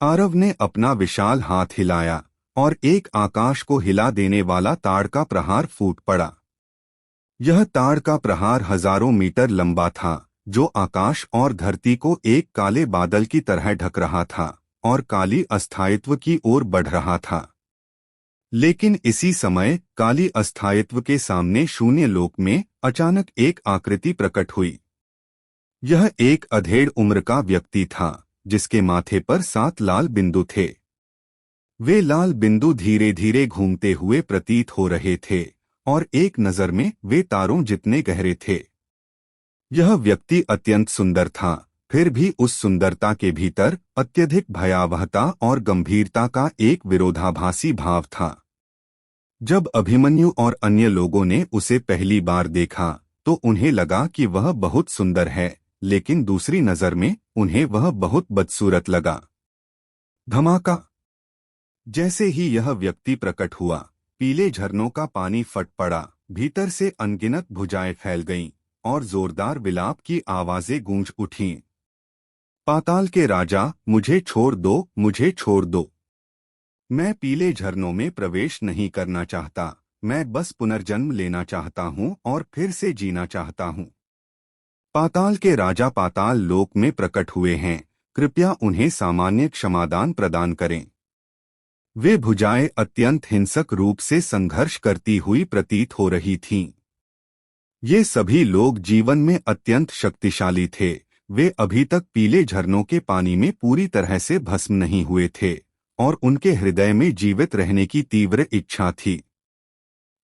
आरव ने अपना विशाल हाथ हिलाया और एक आकाश को हिला देने वाला ताड़ का प्रहार फूट पड़ा। यह ताड़ का प्रहार हजारों मीटर लंबा था, जो आकाश और धरती को एक काले बादल की तरह ढक रहा था और काली अस्थायित्व की ओर बढ़ रहा था। लेकिन इसी समय काली अस्थायित्व के सामने शून्य लोक में अचानक एक आकृति प्रकट हुई। यह एक अधेड़ उम्र का व्यक्ति था, जिसके माथे पर 7 लाल बिंदु थे। वे लाल बिंदु धीरे धीरे घूमते हुए प्रतीत हो रहे थे और एक नज़र में वे तारों जितने गहरे थे। यह व्यक्ति अत्यंत सुंदर था, फिर भी उस सुंदरता के भीतर अत्यधिक भयावहता और गंभीरता का एक विरोधाभासी भाव था। जब अभिमन्यु और अन्य लोगों ने उसे पहली बार देखा तो उन्हें लगा कि वह बहुत सुंदर है, लेकिन दूसरी नज़र में उन्हें वह बहुत बदसूरत लगा। धमाका! जैसे ही यह व्यक्ति प्रकट हुआ, पीले झरनों का पानी फट पड़ा, भीतर से अनगिनत भुजाएं फैल गईं और जोरदार विलाप की आवाजें गूंज उठीं। पाताल के राजा, मुझे छोड़ दो, मुझे छोड़ दो। मैं पीले झरनों में प्रवेश नहीं करना चाहता, मैं बस पुनर्जन्म लेना चाहता हूँ और फिर से जीना चाहता हूँ। पाताल के राजा पाताल लोक में प्रकट हुए हैं, कृपया उन्हें सामान्य क्षमादान प्रदान करें। वे भुजाएं अत्यंत हिंसक रूप से संघर्ष करती हुई प्रतीत हो रही थीं। ये सभी लोग जीवन में अत्यंत शक्तिशाली थे। वे अभी तक पीले झरनों के पानी में पूरी तरह से भस्म नहीं हुए थे और उनके हृदय में जीवित रहने की तीव्र इच्छा थी।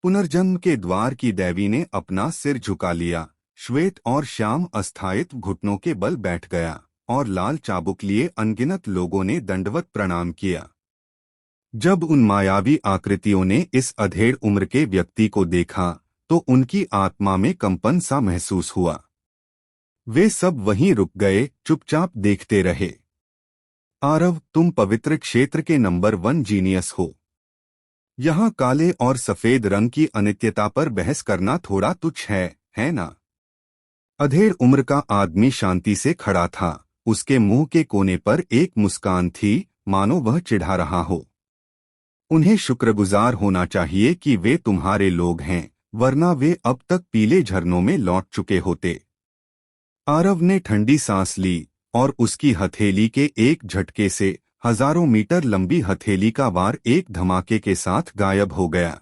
पुनर्जन्म के द्वार की देवी ने अपना सिर झुका लिया। श्वेत और श्याम अस्थायित्व घुटनों के बल बैठ गया और लाल चाबुक लिए अनगिनत लोगों ने दंडवत प्रणाम किया। जब उन मायावी आकृतियों ने इस अधेड़ उम्र के व्यक्ति को देखा तो उनकी आत्मा में कंपन सा महसूस हुआ। वे सब वहीं रुक गए, चुपचाप देखते रहे। आरव, तुम पवित्र क्षेत्र के नंबर 1 जीनियस हो। यहाँ काले और सफेद रंग की अनित्यता पर बहस करना थोड़ा तुच्छ है ना? अधेड़ उम्र का आदमी शांति से खड़ा था। उसके मुंह के कोने पर एक मुस्कान थी, मानो वह चिढ़ा रहा हो। उन्हें शुक्रगुजार होना चाहिए कि वे तुम्हारे लोग हैं, वरना वे अब तक पीले झरनों में लौट चुके होते। आरव ने ठंडी सांस ली और उसकी हथेली के एक झटके से हजारों मीटर लंबी हथेली का वार एक धमाके के साथ गायब हो गया।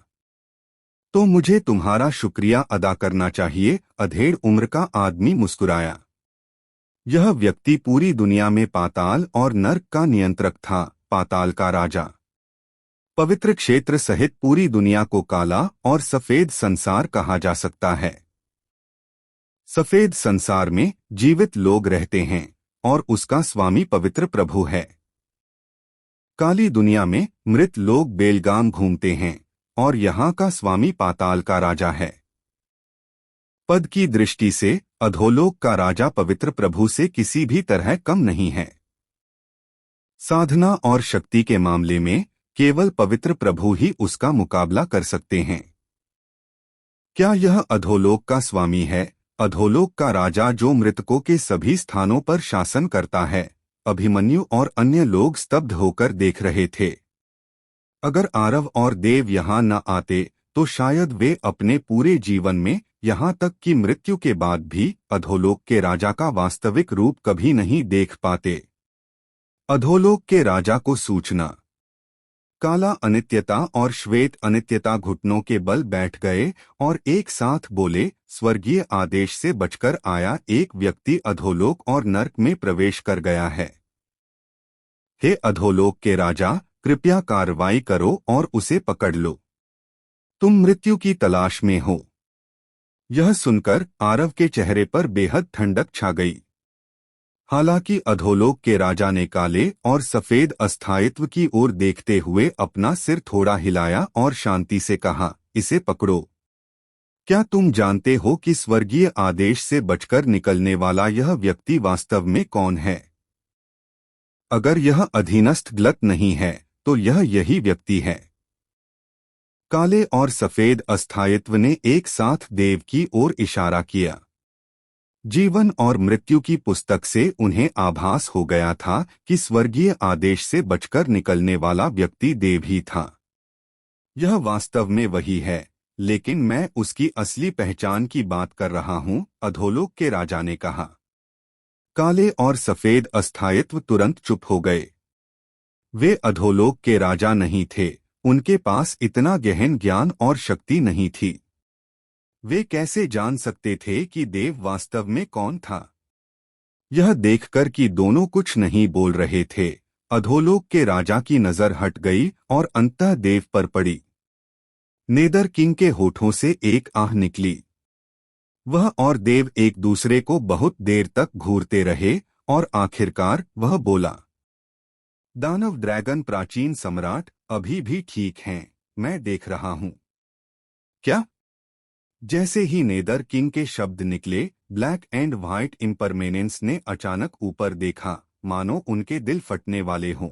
तो मुझे तुम्हारा शुक्रिया अदा करना चाहिए, अधेड़ उम्र का आदमी मुस्कुराया। यह व्यक्ति पूरी दुनिया में पाताल और नर्क का नियंत्रक था, पाताल का राजा। पवित्र क्षेत्र सहित पूरी दुनिया को काला और सफेद संसार कहा जा सकता है। सफेद संसार में जीवित लोग रहते हैं और उसका स्वामी पवित्र प्रभु है। काली दुनिया में मृत लोग बेलगाम घूमते हैं और यहाँ का स्वामी पाताल का राजा है। पद की दृष्टि से अधोलोक का राजा पवित्र प्रभु से किसी भी तरह कम नहीं है। साधना और शक्ति के मामले में केवल पवित्र प्रभु ही उसका मुकाबला कर सकते हैं। क्या यह अधोलोक का स्वामी है, अधोलोक का राजा जो मृतकों के सभी स्थानों पर शासन करता है? अभिमन्यु और अन्य लोग स्तब्ध होकर देख रहे थे। अगर आरव और देव यहाँ न आते तो शायद वे अपने पूरे जीवन में, यहाँ तक कि मृत्यु के बाद भी, अधोलोक के राजा का वास्तविक रूप कभी नहीं देख पाते। अधोलोक के राजा को सूचना। काला अनित्यता और श्वेत अनित्यता घुटनों के बल बैठ गए और एक साथ बोले, स्वर्गीय आदेश से बचकर आया एक व्यक्ति अधोलोक और नर्क में प्रवेश कर गया है। हे अधोलोक के राजा, कृपया कार्रवाई करो और उसे पकड़ लो। तुम मृत्यु की तलाश में हो। यह सुनकर आरव के चेहरे पर बेहद ठंडक छा गई। हालांकि अधोलोक के राजा ने काले और सफेद अस्थायित्व की ओर देखते हुए अपना सिर थोड़ा हिलाया और शांति से कहा, इसे पकड़ो। क्या तुम जानते हो कि स्वर्गीय आदेश से बचकर निकलने वाला यह व्यक्ति वास्तव में कौन है? अगर यह अधीनस्थ ग्लत नहीं है तो यह यही व्यक्ति है। काले और सफेद अस्थायित्व ने एक साथ देव की ओर इशारा किया। जीवन और मृत्यु की पुस्तक से उन्हें आभास हो गया था कि स्वर्गीय आदेश से बचकर निकलने वाला व्यक्ति देव ही था। यह वास्तव में वही है, लेकिन मैं उसकी असली पहचान की बात कर रहा हूँ, अधोलोक के राजा ने कहा। काले और सफेद अस्थायित्व तुरंत चुप हो गए। वे अधोलोक के राजा नहीं थे, उनके पास इतना गहन ज्ञान और शक्ति नहीं थी। वे कैसे जान सकते थे कि देव वास्तव में कौन था? यह देखकर कि दोनों कुछ नहीं बोल रहे थे, अधोलोक के राजा की नजर हट गई और अंततः देव पर पड़ी। नेदर किंग के होठों से एक आह निकली। वह और देव एक दूसरे को बहुत देर तक घूरते रहे और आखिरकार वह बोला, दानव ड्रैगन प्राचीन सम्राट अभी भी ठीक हैं, मैं देख रहा हूं। क्या? जैसे ही नेदर किंग के शब्द निकले, ब्लैक एंड व्हाइट इम्परमेनेंस ने अचानक ऊपर देखा, मानो उनके दिल फटने वाले हों।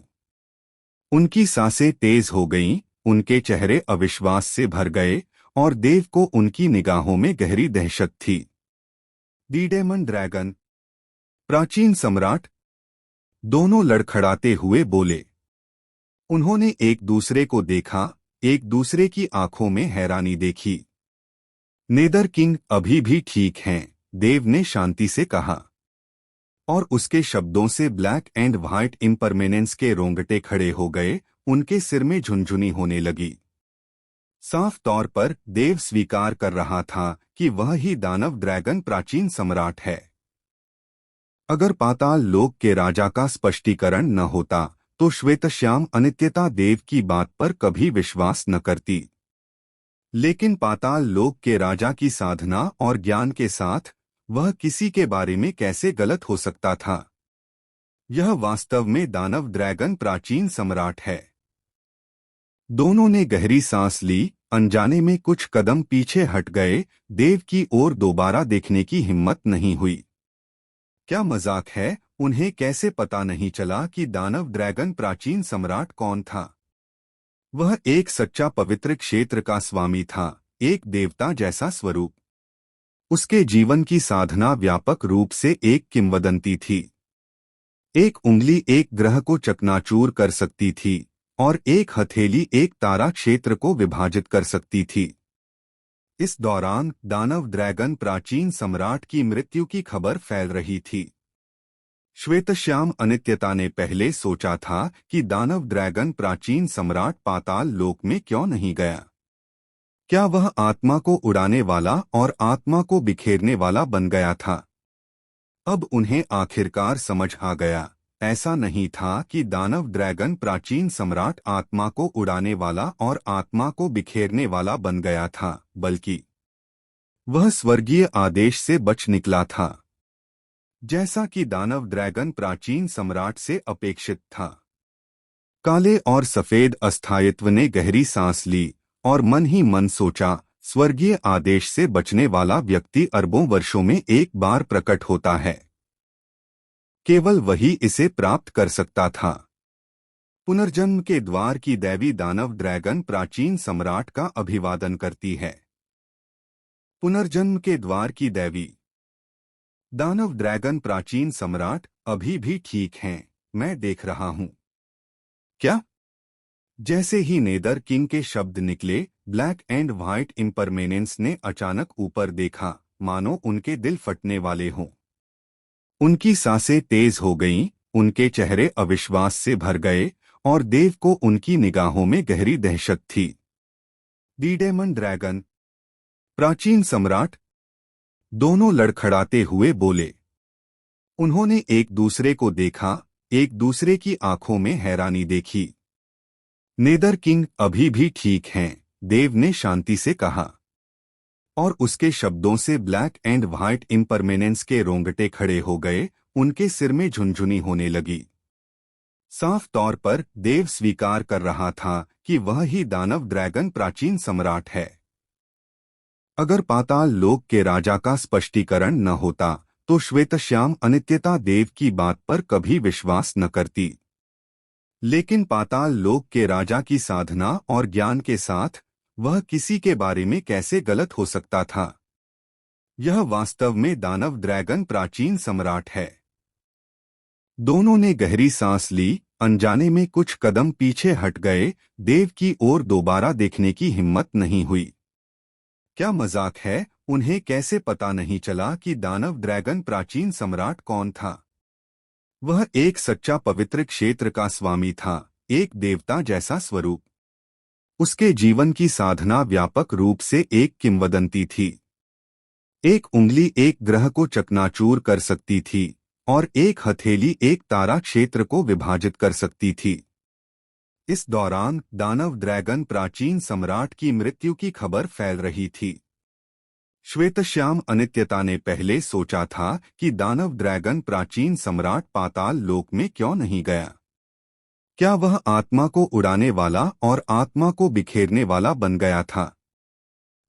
उनकी सांसें तेज हो गईं, उनके चेहरे अविश्वास से भर गए और देव को उनकी निगाहों में गहरी दहशत थी। दी डेमन ड्रैगन, प्राचीन सम्राट, दोनों लड़खड़ाते हुए बोले। उन्होंने एक दूसरे को देखा, एक दूसरे की आंखों में हैरानी देखी। नेदर किंग अभी भी ठीक हैं, देव ने शांति से कहा। और उसके शब्दों से ब्लैक एंड व्हाइट इम्परमेनेंस के रोंगटे खड़े हो गए, उनके सिर में झुनझुनी होने लगी। साफ तौर पर देव स्वीकार कर रहा था कि वह ही दानव ड्रैगन प्राचीन सम्राट है। अगर पाताल लोक के राजा का स्पष्टीकरण न होता तो श्वेतश्याम अनित्यता देव की बात पर कभी विश्वास न करती। लेकिन पाताल लोक के राजा की साधना और ज्ञान के साथ वह किसी के बारे में कैसे गलत हो सकता था? यह वास्तव में दानव ड्रैगन प्राचीन सम्राट है। दोनों ने गहरी सांस ली, अनजाने में कुछ कदम पीछे हट गए, देव की ओर दोबारा देखने की हिम्मत नहीं हुई। क्या मजाक है? उन्हें कैसे पता नहीं चला कि दानव ड्रैगन प्राचीन सम्राट कौन था? वह एक सच्चा पवित्र क्षेत्र का स्वामी था, एक देवता जैसा स्वरूप। उसके जीवन की साधना व्यापक रूप से एक किंवदंती थी। एक उंगली एक ग्रह को चकनाचूर कर सकती थी और एक हथेली एक तारा क्षेत्र को विभाजित कर सकती थी। इस दौरान दानव ड्रैगन प्राचीन सम्राट की मृत्यु की खबर फैल रही थी। श्वेतश्याम अनित्यता ने पहले सोचा था कि दानव ड्रैगन प्राचीन सम्राट पाताल लोक में क्यों नहीं गया। क्या वह आत्मा को उड़ाने वाला और आत्मा को बिखेरने वाला बन गया था? अब उन्हें आखिरकार समझ आ गया, ऐसा नहीं था कि दानव ड्रैगन प्राचीन सम्राट आत्मा को उड़ाने वाला और आत्मा को बिखेरने वाला बन गया था, बल्कि वह स्वर्गीय आदेश से बच निकला था, जैसा कि दानव ड्रैगन प्राचीन सम्राट से अपेक्षित था। काले और सफेद अस्थायित्व ने गहरी सांस ली और मन ही मन सोचा, स्वर्गीय आदेश से बचने वाला व्यक्ति अरबों वर्षों में एक बार प्रकट होता है। केवल वही इसे प्राप्त कर सकता था। पुनर्जन्म के द्वार की देवी दानव ड्रैगन प्राचीन सम्राट का अभिवादन करती है। पुनर्जन्म के द्वार की देवी दानव ड्रैगन प्राचीन सम्राट अभी भी ठीक हैं, मैं देख रहा हूं। क्या? जैसे ही नेदर किंग के शब्द निकले, ब्लैक एंड व्हाइट इम्परमेनेंस ने अचानक ऊपर देखा, मानो उनके दिल फटने वाले हों। उनकी सांसें तेज हो गईं, उनके चेहरे अविश्वास से भर गए और देव को उनकी निगाहों में गहरी दहशत थी। दी डेमन ड्रैगन, प्राचीन सम्राट, दोनों लड़खड़ाते हुए बोले। उन्होंने एक दूसरे को देखा, एक दूसरे की आंखों में हैरानी देखी। नेदर किंग अभी भी ठीक हैं, देव ने शांति से कहा। और उसके शब्दों से ब्लैक एंड व्हाइट इम्परमेनेंस के रोंगटे खड़े हो गए, उनके सिर में झुनझुनी होने लगी। साफ तौर पर देव स्वीकार कर रहा था कि वह ही दानव ड्रैगन प्राचीन सम्राट है। अगर पाताल लोक के राजा का स्पष्टीकरण न होता तो श्वेतश्याम अनित्यता देव की बात पर कभी विश्वास न करती। लेकिन पाताल लोक के राजा की साधना और ज्ञान के साथ वह किसी के बारे में कैसे गलत हो सकता था? यह वास्तव में दानव ड्रैगन प्राचीन सम्राट है। दोनों ने गहरी सांस ली, अनजाने में कुछ कदम पीछे हट गए। देव की ओर दोबारा देखने की हिम्मत नहीं हुई। क्या मजाक है? उन्हें कैसे पता नहीं चला कि दानव ड्रैगन प्राचीन सम्राट कौन था? वह एक सच्चा पवित्र क्षेत्र का स्वामी था, एक देवता जैसा स्वरूप। उसके जीवन की साधना व्यापक रूप से एक किंवदंती थी। एक उंगली एक ग्रह को चकनाचूर कर सकती थी और एक हथेली एक तारा क्षेत्र को विभाजित कर सकती थी। इस दौरान दानव ड्रैगन प्राचीन सम्राट की मृत्यु की खबर फैल रही थी। श्वेतश्याम अनित्यता ने पहले सोचा था कि दानव ड्रैगन प्राचीन सम्राट पाताल लोक में क्यों नहीं गया। क्या वह आत्मा को उड़ाने वाला और आत्मा को बिखेरने वाला बन गया था?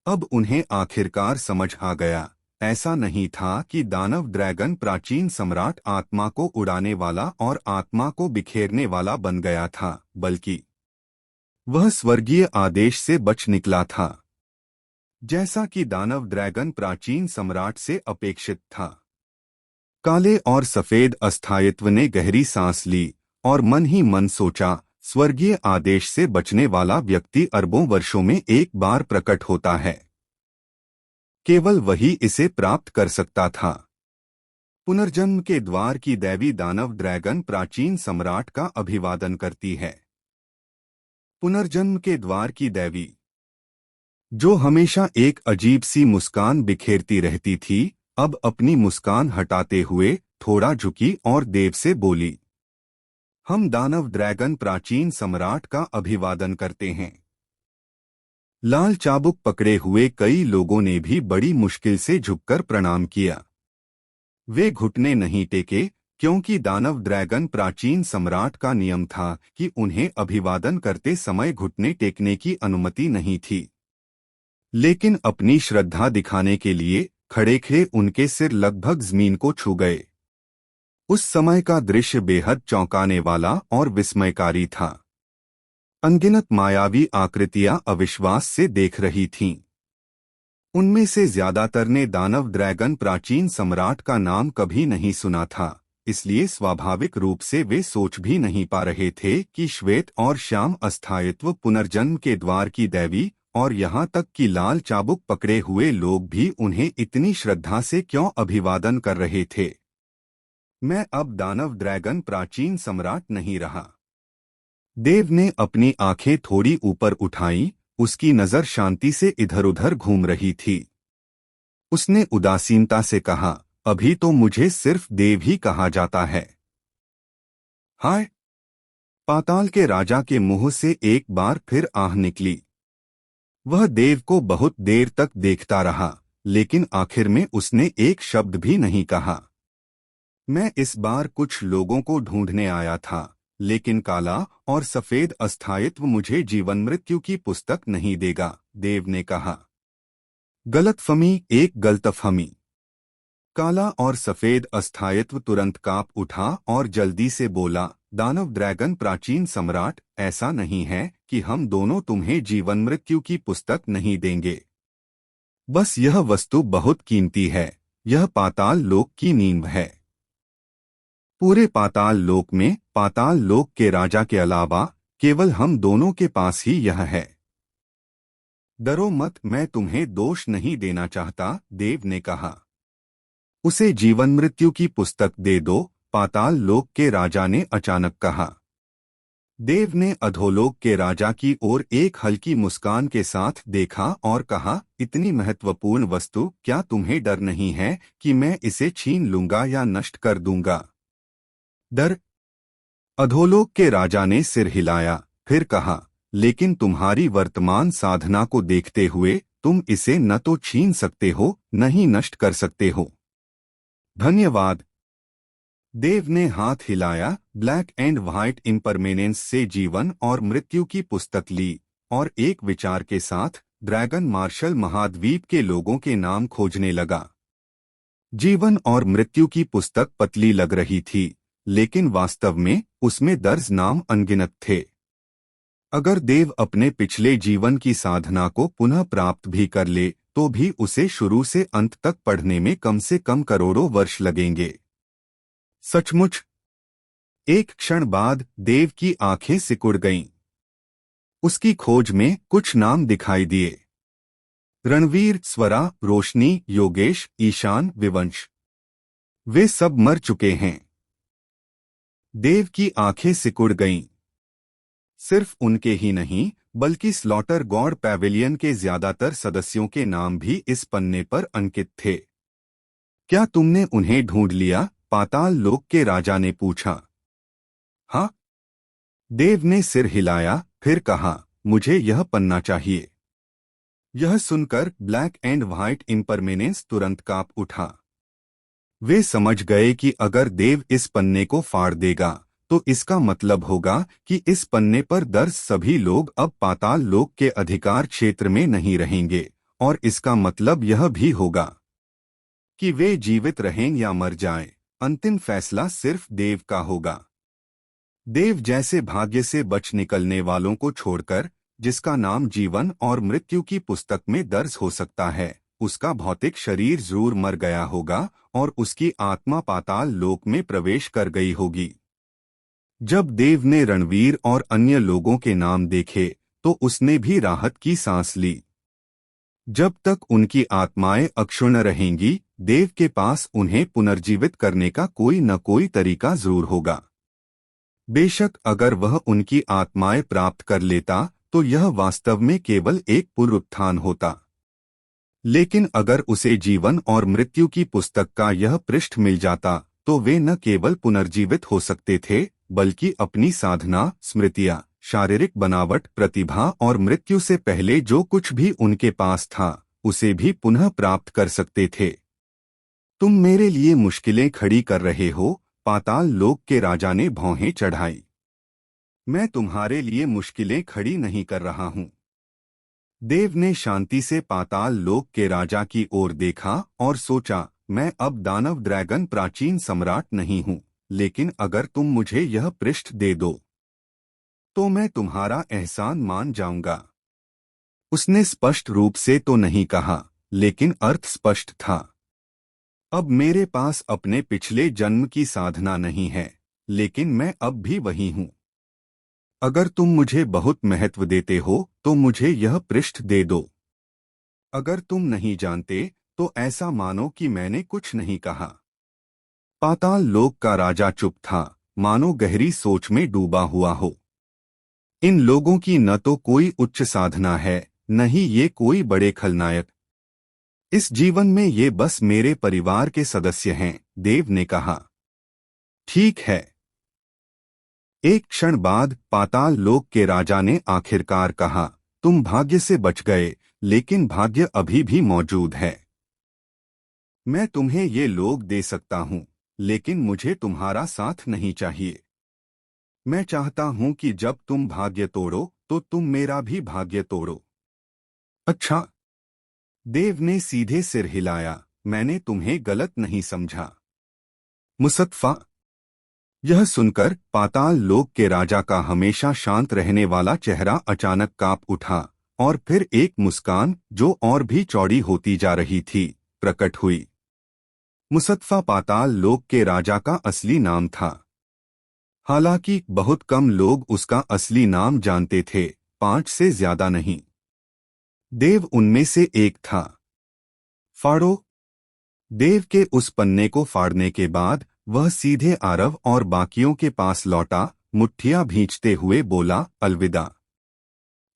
अब उन्हें आखिरकार समझ आ गया। ऐसा नहीं था कि दानव ड्रैगन प्राचीन सम्राट आत्मा को उड़ाने वाला और आत्मा को बिखेरने वाला बन गया था, बल्कि वह स्वर्गीय आदेश से बच निकला था, जैसा कि दानव ड्रैगन प्राचीन सम्राट से अपेक्षित था। काले और सफेद अस्थायित्व ने गहरी सांस ली और मन ही मन सोचा, स्वर्गीय आदेश से बचने वाला व्यक्ति अरबों वर्षों में एक बार प्रकट होता है। केवल वही इसे प्राप्त कर सकता था। पुनर्जन्म के द्वार की देवी दानव ड्रैगन प्राचीन सम्राट का अभिवादन करती है। पुनर्जन्म के द्वार की देवी, जो हमेशा एक अजीब सी मुस्कान बिखेरती रहती थी, अब अपनी मुस्कान हटाते हुए थोड़ा झुकी और देव से बोली, हम दानव ड्रैगन प्राचीन सम्राट का अभिवादन करते हैं। लाल चाबुक पकड़े हुए कई लोगों ने भी बड़ी मुश्किल से झुककर प्रणाम किया। वे घुटने नहीं टेके, क्योंकि दानव ड्रैगन प्राचीन सम्राट का नियम था कि उन्हें अभिवादन करते समय घुटने टेकने की अनुमति नहीं थी। लेकिन अपनी श्रद्धा दिखाने के लिए खड़े खड़े उनके सिर लगभग जमीन को छू गए। उस समय का दृश्य बेहद चौंकाने वाला और विस्मयकारी था। अनगिनत मायावी आकृतियां अविश्वास से देख रही थीं। उनमें से ज्यादातर ने दानव ड्रैगन प्राचीन सम्राट का नाम कभी नहीं सुना था, इसलिए स्वाभाविक रूप से वे सोच भी नहीं पा रहे थे कि श्वेत और श्याम अस्थायित्व, पुनर्जन्म के द्वार की देवी और यहाँ तक कि लाल चाबुक पकड़े हुए लोग भी उन्हें इतनी श्रद्धा से क्यों अभिवादन कर रहे थे। मैं अब दानव ड्रैगन प्राचीन सम्राट नहीं रहा। देव ने अपनी आंखें थोड़ी ऊपर उठाईं, उसकी नजर शांति से इधर-उधर घूम रही थी। उसने उदासीनता से कहा, अभी तो मुझे सिर्फ देव ही कहा जाता है। हाय! पाताल के राजा के मुंह से एक बार फिर आह निकली। वह देव को बहुत देर तक देखता रहा, लेकिन आखिर में उसने एक शब्द भी नहीं कहा। मैं इस बार कुछ लोगों को ढूंढने आया था, लेकिन काला और सफेद अस्थायित्व मुझे जीवन मृत्यु की पुस्तक नहीं देगा, देव ने कहा। गलतफहमी, एक गलतफहमी। काला और सफेद अस्थायित्व तुरंत कांप उठा और जल्दी से बोला, दानव ड्रैगन प्राचीन सम्राट, ऐसा नहीं है कि हम दोनों तुम्हें जीवन मृत्यु की पुस्तक नहीं देंगे। बस यह वस्तु बहुत कीमती है, यह पाताल लोक की नींव है। पूरे पाताल लोक में पाताल लोक के राजा के अलावा केवल हम दोनों के पास ही यह है। डरो मत, मैं तुम्हें दोष नहीं देना चाहता, देव ने कहा। उसे जीवन मृत्यु की पुस्तक दे दो, पाताल लोक के राजा ने अचानक कहा। देव ने अधोलोक के राजा की ओर एक हल्की मुस्कान के साथ देखा और कहा, इतनी महत्वपूर्ण वस्तु, क्या तुम्हें डर नहीं है कि मैं इसे छीन लूंगा या नष्ट कर दूंगा? डर? अधोलोक के राजा ने सिर हिलाया, फिर कहा, लेकिन तुम्हारी वर्तमान साधना को देखते हुए तुम इसे न तो छीन सकते हो, न ही नष्ट कर सकते हो। धन्यवाद। देव ने हाथ हिलाया, ब्लैक एंड व्हाइट इम्परमेनेंस से जीवन और मृत्यु की पुस्तक ली और एक विचार के साथ ड्रैगन मार्शल महाद्वीप के लोगों के नाम खोजने लगा। जीवन और मृत्यु की पुस्तक पतली लग रही थी, लेकिन वास्तव में उसमें दर्ज नाम अनगिनत थे। अगर देव अपने पिछले जीवन की साधना को पुनः प्राप्त भी कर ले तो भी उसे शुरू से अंत तक पढ़ने में कम से कम करोड़ों वर्ष लगेंगे। सचमुच। एक क्षण बाद देव की आंखें सिकुड़ गईं। उसकी खोज में कुछ नाम दिखाई दिए। रणवीर, स्वरा, रोशनी, योगेश, ईशान, विवंश। वे सब मर चुके हैं। देव की आंखें सिकुड़ गईं। सिर्फ उनके ही नहीं, बल्कि स्लॉटर गॉड पैविलियन के ज्यादातर सदस्यों के नाम भी इस पन्ने पर अंकित थे। क्या तुमने उन्हें ढूंढ लिया? पाताल लोक के राजा ने पूछा। हाँ। देव ने सिर हिलाया, फिर कहा, मुझे यह पन्ना चाहिए। यह सुनकर ब्लैक एंड व्हाइट इम्परमेनेंस तुरंत कांप उठा। वे समझ गए कि अगर देव इस पन्ने को फाड़ देगा तो इसका मतलब होगा कि इस पन्ने पर दर्ज सभी लोग अब पाताल लोक के अधिकार क्षेत्र में नहीं रहेंगे, और इसका मतलब यह भी होगा कि वे जीवित रहें या मर जाएं। अंतिम फैसला सिर्फ देव का होगा। देव जैसे भाग्य से बच निकलने वालों को छोड़कर, जिसका नाम जीवन और मृत्यु की पुस्तक में दर्ज हो सकता है, उसका भौतिक शरीर जरूर मर गया होगा और उसकी आत्मा पाताल लोक में प्रवेश कर गई होगी। जब देव ने रणवीर और अन्य लोगों के नाम देखे तो उसने भी राहत की सांस ली। जब तक उनकी आत्माएं अक्षुण्ण रहेंगी, देव के पास उन्हें पुनर्जीवित करने का कोई न कोई तरीका जरूर होगा। बेशक अगर वह उनकी आत्माएं प्राप्त कर लेता तो यह वास्तव में केवल एक पुनरुत्थान होता। लेकिन अगर उसे जीवन और मृत्यु की पुस्तक का यह पृष्ठ मिल जाता तो वे न केवल पुनर्जीवित हो सकते थे, बल्कि अपनी साधना, स्मृतियां, शारीरिक बनावट, प्रतिभा और मृत्यु से पहले जो कुछ भी उनके पास था उसे भी पुनः प्राप्त कर सकते थे। तुम मेरे लिए मुश्किलें खड़ी कर रहे हो, पाताल लोक के राजा ने भौहें चढ़ाई। मैं तुम्हारे लिए मुश्किलें खड़ी नहीं कर रहा हूं। देव ने शांति से पाताल लोक के राजा की ओर देखा और सोचा, मैं अब दानव ड्रैगन प्राचीन सम्राट नहीं हूं, लेकिन अगर तुम मुझे यह पृष्ठ दे दो तो मैं तुम्हारा एहसान मान जाऊंगा। उसने स्पष्ट रूप से तो नहीं कहा, लेकिन अर्थ स्पष्ट था। अब मेरे पास अपने पिछले जन्म की साधना नहीं है, लेकिन मैं अब भी वही हूं। अगर तुम मुझे बहुत महत्व देते हो तो मुझे यह पृष्ठ दे दो। अगर तुम नहीं जानते तो ऐसा मानो कि मैंने कुछ नहीं कहा। पाताल लोक का राजा चुप था, मानो गहरी सोच में डूबा हुआ हो। इन लोगों की न तो कोई उच्च साधना है, न ही ये कोई बड़े खलनायक। इस जीवन में ये बस मेरे परिवार के सदस्य हैं, देव ने कहा। ठीक है। एक क्षण बाद पाताल लोक के राजा ने आखिरकार कहा, तुम भाग्य से बच गए, लेकिन भाग्य अभी भी मौजूद है। मैं तुम्हें ये लोग दे सकता हूं, लेकिन मुझे तुम्हारा साथ नहीं चाहिए। मैं चाहता हूं कि जब तुम भाग्य तोड़ो तो तुम मेरा भी भाग्य तोड़ो। अच्छा। देव ने सीधे सिर हिलाया, मैंने तुम्हें गलत नहीं समझा। मुसत्फा। यह सुनकर पाताल लोक के राजा का हमेशा शांत रहने वाला चेहरा अचानक कांप उठा, और फिर एक मुस्कान, जो और भी चौड़ी होती जा रही थी, प्रकट हुई। मुसत्फा पाताल लोक के राजा का असली नाम था। हालांकि बहुत कम लोग उसका असली नाम जानते थे, 5 से ज्यादा नहीं। देव उनमें से एक था। फाड़ो। देव के उस पन्ने को फाड़ने के बाद वह सीधे आरव और बाकियों के पास लौटा, मुट्ठियां भींचते हुए बोला, अलविदा।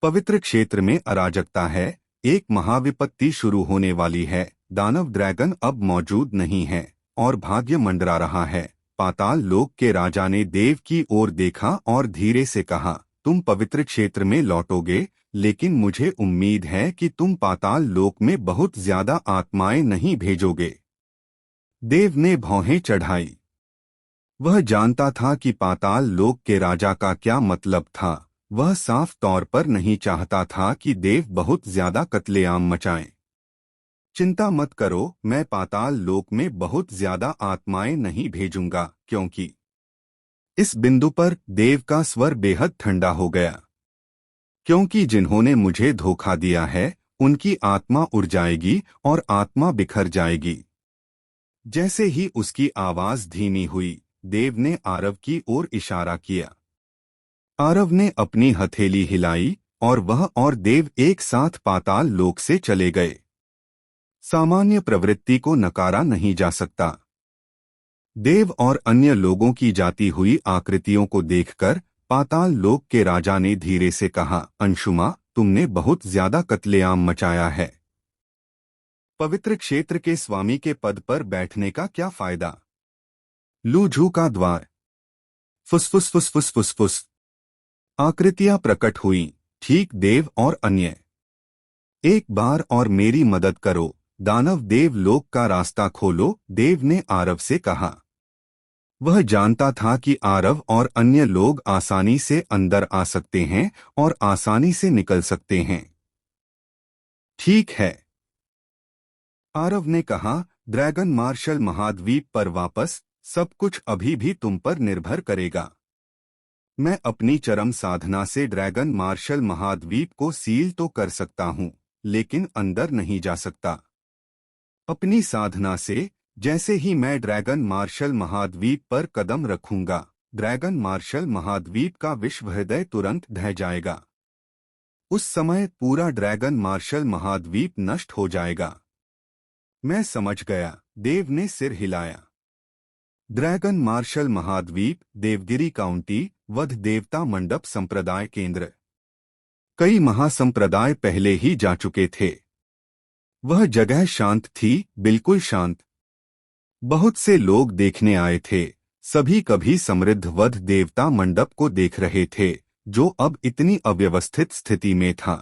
पवित्र क्षेत्र में अराजकता है, एक महाविपत्ति शुरू होने वाली है, दानव ड्रैगन अब मौजूद नहीं है, और भाग्य मंडरा रहा है। पाताल लोक के राजा ने देव की ओर देखा और धीरे से कहा, तुम पवित्र क्षेत्र में लौटोगे, लेकिन मुझे उम्मीद है कि तुम पाताल लोक में बहुत ज्यादा आत्माएं नहीं भेजोगे। देव ने भौहें चढ़ाई। वह जानता था कि पाताल लोक के राजा का क्या मतलब था। वह साफ तौर पर नहीं चाहता था कि देव बहुत ज्यादा कत्लेआम मचाएं। चिंता मत करो, मैं पाताल लोक में बहुत ज्यादा आत्माएं नहीं भेजूंगा, क्योंकि इस बिंदु पर देव का स्वर बेहद ठंडा हो गया। क्योंकि जिन्होंने मुझे धोखा दिया है उनकी आत्मा उड़ जाएगी और आत्मा बिखर जाएगी। जैसे ही उसकी आवाज धीमी हुई, देव ने आरव की ओर इशारा किया। आरव ने अपनी हथेली हिलाई और वह और देव एक साथ पाताल लोक से चले गए। सामान्य प्रवृत्ति को नकारा नहीं जा सकता। देव और अन्य लोगों की जाती हुई आकृतियों को देखकर पाताल लोक के राजा ने धीरे से कहा, अंशुमा, तुमने बहुत ज्यादा कत्लेआम मचाया है। पवित्र क्षेत्र के स्वामी के पद पर बैठने का क्या फायदा? लूझू का द्वार। फुसफुस फुसफुस फुसफुस आकृतियां प्रकट हुईं। ठीक देव और अन्य, एक बार और मेरी मदद करो, दानव देव लोक का रास्ता खोलो, देव ने आरव से कहा। वह जानता था कि आरव और अन्य लोग आसानी से अंदर आ सकते हैं और आसानी से निकल सकते हैं। ठीक है, आरव ने कहा, ड्रैगन मार्शल महाद्वीप पर वापस, सब कुछ अभी भी तुम पर निर्भर करेगा। मैं अपनी चरम साधना से ड्रैगन मार्शल महाद्वीप को सील तो कर सकता हूं, लेकिन अंदर नहीं जा सकता। अपनी साधना से जैसे ही मैं ड्रैगन मार्शल महाद्वीप पर कदम रखूंगा, ड्रैगन मार्शल महाद्वीप का विश्व हृदय तुरंत ढह जाएगा। उस समय पूरा ड्रैगन मार्शल महाद्वीप नष्ट हो जाएगा। मैं समझ गया, देव ने सिर हिलाया। ड्रैगन मार्शल महाद्वीप, देवगिरी काउंटी, वध देवता मंडप संप्रदाय केंद्र। कई महासंप्रदाय पहले ही जा चुके थे। वह जगह शांत थी, बिल्कुल शांत। बहुत से लोग देखने आए थे। सभी कभी समृद्ध वध देवता मंडप को देख रहे थे, जो अब इतनी अव्यवस्थित स्थिति में था।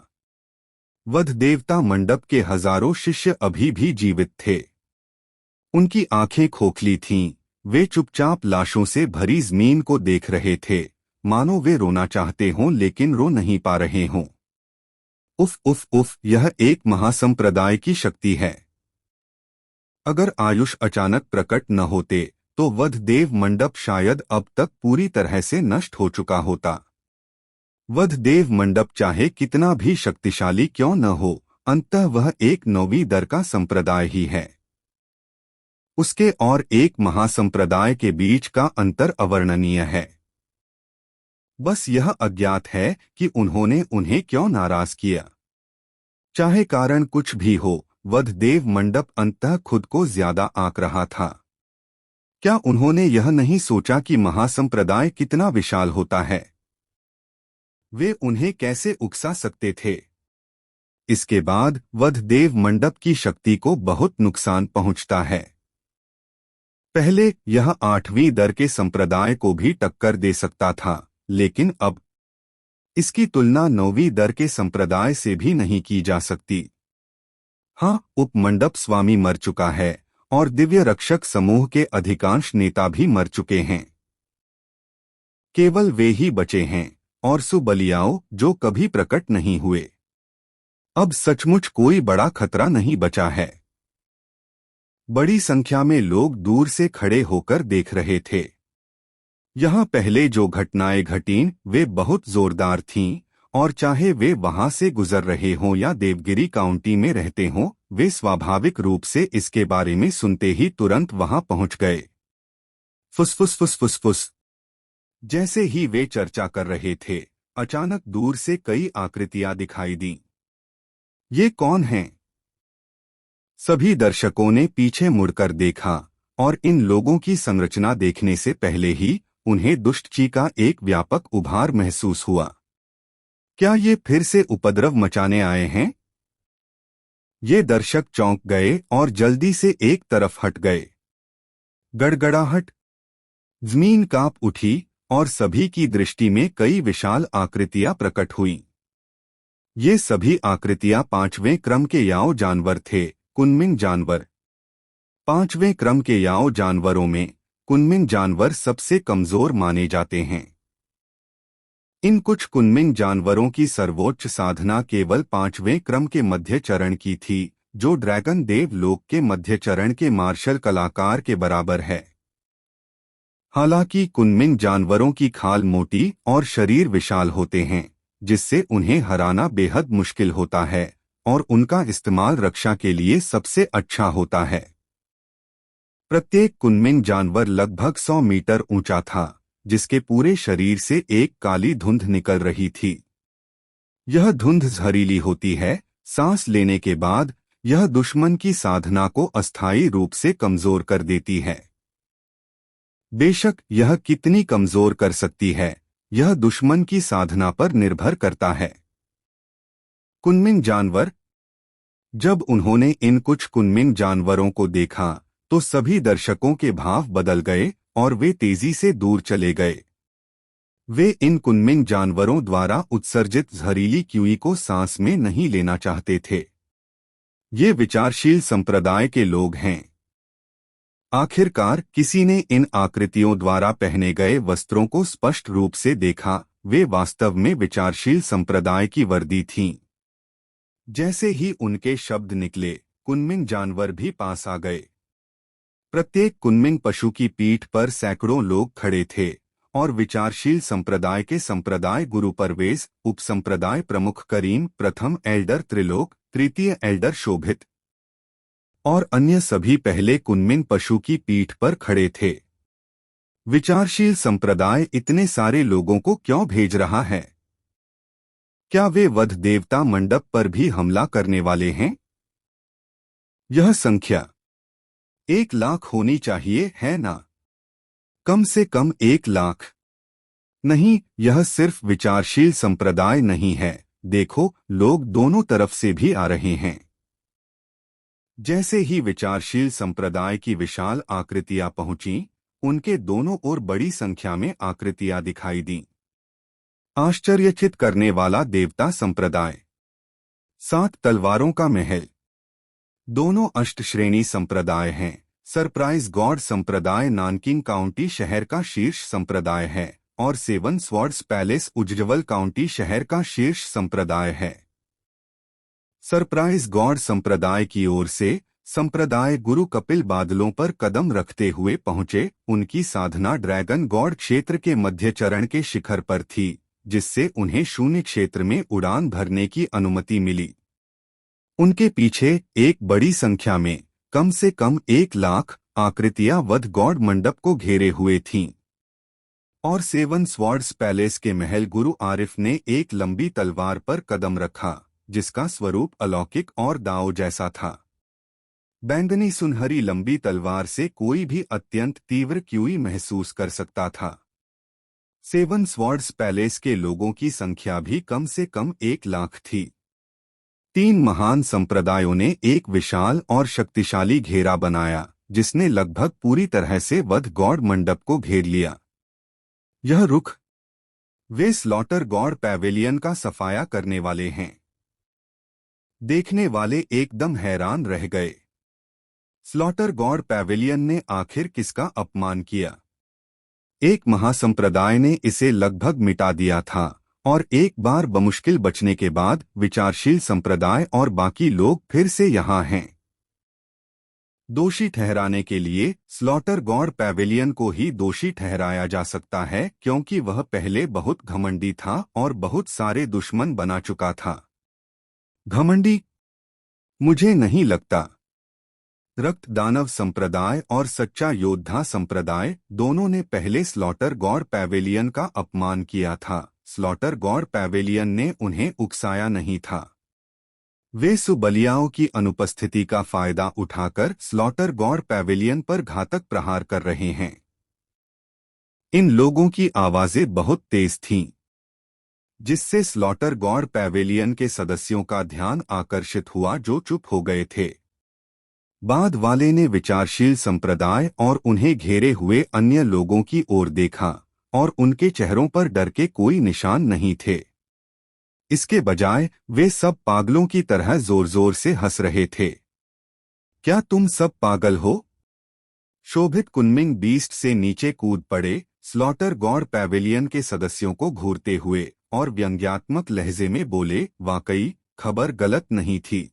वध देवता मंडप के हजारों शिष्य अभी भी जीवित थे। उनकी आंखें खोखली थीं। वे चुपचाप लाशों से भरी जमीन को देख रहे थे, मानो वे रोना चाहते हों लेकिन रो नहीं पा रहे हों। उफ उफ उफ, यह एक महासंप्रदाय की शक्ति है। अगर आयुष अचानक प्रकट न होते तो वध देव मंडप शायद अब तक पूरी तरह से नष्ट हो चुका होता। वध देव मंडप चाहे कितना भी शक्तिशाली क्यों न हो, अंततः वह एक नौवीं दर का संप्रदाय ही है। उसके और एक महासंप्रदाय के बीच का अंतर अवर्णनीय है। बस यह अज्ञात है कि उन्होंने उन्हें क्यों नाराज किया। चाहे कारण कुछ भी हो, वध देव मंडप अंततः खुद को ज्यादा आंक रहा था। क्या उन्होंने यह नहीं सोचा कि महासंप्रदाय कितना विशाल होता है? वे उन्हें कैसे उकसा सकते थे? इसके बाद वध देव मंडप की शक्ति को बहुत नुकसान पहुंचता है। पहले यह 8वीं दर के संप्रदाय को भी टक्कर दे सकता था, लेकिन अब इसकी तुलना 9वीं दर के संप्रदाय से भी नहीं की जा सकती। हाँ, उपमंडप स्वामी मर चुका है और दिव्य रक्षक समूह के अधिकांश नेता भी मर चुके हैं। केवल वे ही बचे हैं और सुबलियाओं जो कभी प्रकट नहीं हुए। अब सचमुच कोई बड़ा खतरा नहीं बचा है। बड़ी संख्या में लोग दूर से खड़े होकर देख रहे थे। यहाँ पहले जो घटनाएं घटीं वे बहुत जोरदार थीं, और चाहे वे वहां से गुजर रहे हों या देवगिरी काउंटी में रहते हों, वे स्वाभाविक रूप से इसके बारे में सुनते ही तुरंत वहां पहुंच गए। फुसफुस फुसफुस। जैसे ही वे चर्चा कर रहे थे, अचानक दूर से कई आकृतियां दिखाई दीं। ये कौन हैं? सभी दर्शकों ने पीछे मुड़कर देखा, और इन लोगों की संरचना देखने से पहले ही उन्हें दुष्टची का एक व्यापक उभार महसूस हुआ। क्या ये फिर से उपद्रव मचाने आए हैं? ये दर्शक चौंक गए और जल्दी से एक तरफ हट गए। गड़गड़ाहट, जमीन कांप उठी और सभी की दृष्टि में कई विशाल आकृतियां प्रकट हुईं। ये सभी आकृतियां 5वें क्रम के याओ जानवर थे, कुनमिंग जानवर। 5वें क्रम के याओ जानवरों में कुनमिंग जानवर सबसे कमजोर माने जाते हैं। इन कुछ कुनमिंग जानवरों की सर्वोच्च साधना केवल 5वें क्रम के मध्य चरण की थी, जो ड्रैगन देव लोक के मध्य चरण के मार्शल कलाकार के बराबर है। हालांकि कुनमिंग जानवरों की खाल मोटी और शरीर विशाल होते हैं, जिससे उन्हें हराना बेहद मुश्किल होता है, और उनका इस्तेमाल रक्षा के लिए सबसे अच्छा होता है। प्रत्येक कुनमिंग जानवर लगभग 100 मीटर ऊंचा था, जिसके पूरे शरीर से एक काली धुंध निकल रही थी। यह धुंध जहरीली होती है। सांस लेने के बाद यह दुश्मन की साधना को अस्थायी रूप से कमजोर कर देती है। बेशक यह कितनी कमजोर कर सकती है, यह दुश्मन की साधना पर निर्भर करता है। कुनमिंग जानवर। जब उन्होंने इन कुछ कुनमिंग जानवरों को देखा तो सभी दर्शकों के भाव बदल गए और वे तेजी से दूर चले गए। वे इन कुनमिंग जानवरों द्वारा उत्सर्जित जहरीली क्यूई को सांस में नहीं लेना चाहते थे। ये विचारशील संप्रदाय के लोग हैं। आखिरकार किसी ने इन आकृतियों द्वारा पहने गए वस्त्रों को स्पष्ट रूप से देखा। वे वास्तव में विचारशील संप्रदाय की वर्दी थीं। जैसे ही उनके शब्द निकले, कुनमिंग जानवर भी पास आ गए। प्रत्येक कुनमिंग पशु की पीठ पर सैकड़ों लोग खड़े थे और विचारशील संप्रदाय के संप्रदाय गुरु परवेज, उपसंप्रदाय प्रमुख करीम, प्रथम एल्डर त्रिलोक, तृतीय एल्डर शोभित और अन्य सभी पहले कुनमिंग पशु की पीठ पर खड़े थे। विचारशील संप्रदाय इतने सारे लोगों को क्यों भेज रहा है? क्या वे वध देवता मंडप पर भी हमला करने वाले हैं? यह संख्या 1,00,000 होनी चाहिए, है ना? कम से कम 1,00,000। नहीं, यह सिर्फ विचारशील संप्रदाय नहीं है। देखो, लोग दोनों तरफ से भी आ रहे हैं। जैसे ही विचारशील संप्रदाय की विशाल आकृतियां पहुंचीं, उनके दोनों ओर बड़ी संख्या में आकृतियां दिखाई दीं। आश्चर्यचकित करने वाला देवता संप्रदाय। 7 तलवारों का महल। दोनों अष्टश्रेणी संप्रदाय हैं। सरप्राइज गॉड संप्रदाय नानकिंग काउंटी शहर का शीर्ष संप्रदाय है और 7 स्वॉर्ड्स पैलेस उज्जवल काउंटी शहर का शीर्ष संप्रदाय है। सरप्राइज गॉड संप्रदाय की ओर से संप्रदाय गुरु कपिल बादलों पर कदम रखते हुए पहुंचे। उनकी साधना ड्रैगन गॉड क्षेत्र के मध्य चरण के शिखर पर थी, जिससे उन्हें शून्य क्षेत्र में उड़ान भरने की अनुमति मिली। उनके पीछे एक बड़ी संख्या में, कम से कम 1,00,000 आकृतियां वध गॉड मंडप को घेरे हुए थीं और 7 स्वॉर्ड्स पैलेस के महल गुरु आरिफ ने एक लंबी तलवार पर कदम रखा, जिसका स्वरूप अलौकिक और दाव जैसा था। बैंगनी सुनहरी लंबी तलवार से कोई भी अत्यंत तीव्र क्यूई महसूस कर सकता था। 7 स्वॉर्ड्स पैलेस के लोगों की संख्या भी कम से कम 1,00,000 थी। 3 महान संप्रदायों ने एक विशाल और शक्तिशाली घेरा बनाया, जिसने लगभग पूरी तरह से वध गॉड मंडप को घेर लिया। यह रुख, वे स्लॉटर गॉड पैवेलियन का सफाया करने वाले हैं। देखने वाले एकदम हैरान रह गए। स्लॉटर गॉड पैवेलियन ने आखिर किसका अपमान किया? एक महासंप्रदाय ने इसे लगभग मिटा दिया था और एक बार बमुश्किल बचने के बाद विचारशील संप्रदाय और बाकी लोग फिर से यहाँ हैं। दोषी ठहराने के लिए स्लॉटर गॉड पैवेलियन को ही दोषी ठहराया जा सकता है, क्योंकि वह पहले बहुत घमंडी था और बहुत सारे दुश्मन बना चुका था। घमंडी? मुझे नहीं लगता। रक्त दानव संप्रदाय और सच्चा योद्धा संप्रदाय दोनों ने पहले स्लॉटर गॉड पैवेलियन का अपमान किया था। स्लॉटर गॉड पैवेलियन ने उन्हें उकसाया नहीं था। वे सुबलियाओं की अनुपस्थिति का फायदा उठाकर स्लॉटर गॉड पैवेलियन पर घातक प्रहार कर रहे हैं। इन लोगों की आवाजें बहुत तेज थीं, जिससे स्लॉटर गॉड पैवेलियन के सदस्यों का ध्यान आकर्षित हुआ, जो चुप हो गए थे। बाद वाले ने विचारशील संप्रदाय और उन्हें घेरे हुए अन्य लोगों की ओर देखा और उनके चेहरों पर डर के कोई निशान नहीं थे। इसके बजाय वे सब पागलों की तरह जोर जोर से हंस रहे थे। क्या तुम सब पागल हो? शोभित कुनमिंग बीस्ट से नीचे कूद पड़े, स्लॉटर गॉड पैवेलियन के सदस्यों को घूरते हुए और व्यंग्यात्मक लहजे में बोले, वाकई खबर गलत नहीं थी।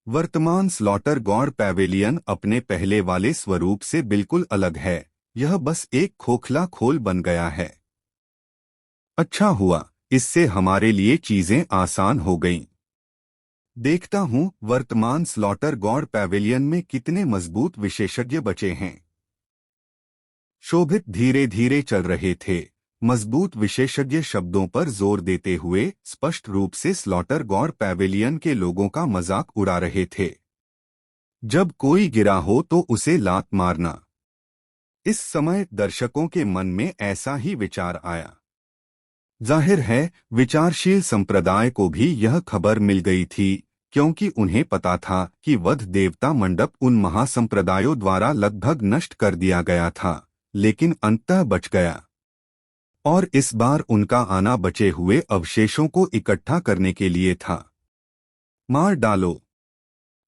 वर्तमान स्लॉटर गॉड पैवेलियन अपने पहले वाले स्वरूप से बिल्कुल अलग है। यह बस एक खोखला खोल बन गया है। अच्छा हुआ, इससे हमारे लिए चीजें आसान हो गईं। देखता हूँ वर्तमान स्लॉटर गॉड पैवेलियन में कितने मजबूत विशेषज्ञ बचे हैं। शोभित धीरे धीरे चल रहे थे, मजबूत विशेषज्ञ शब्दों पर जोर देते हुए स्पष्ट रूप से स्लॉटर गॉड पैवेलियन के लोगों का मजाक उड़ा रहे थे। जब कोई गिरा हो तो उसे लात मारना। इस समय दर्शकों के मन में ऐसा ही विचार आया। जाहिर है विचारशील संप्रदाय को भी यह खबर मिल गई थी, क्योंकि उन्हें पता था कि वध देवता मंडप उन महासंप्रदायों द्वारा लगभग नष्ट कर दिया गया था, लेकिन अंततः बच गया। और इस बार उनका आना बचे हुए अवशेषों को इकट्ठा करने के लिए था। मार डालो।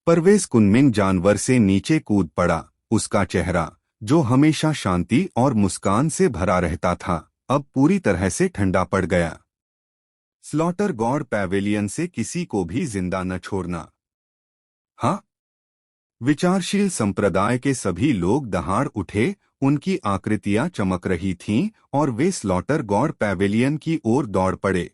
परवेज कुनमिंग जानवर से नीचे कूद पड़ा। उसका चेहरा, जो हमेशा शांति और मुस्कान से भरा रहता था, अब पूरी तरह से ठंडा पड़ गया। स्लॉटर गॉड पैवेलियन से किसी को भी जिंदा न छोड़ना। हाँ। विचारशील संप्रदाय के सभी लोग दहाड़ उठे। उनकी आकृतियां चमक रही थीं और वे स्लॉटर गॉड पैवेलियन की ओर दौड़ पड़े।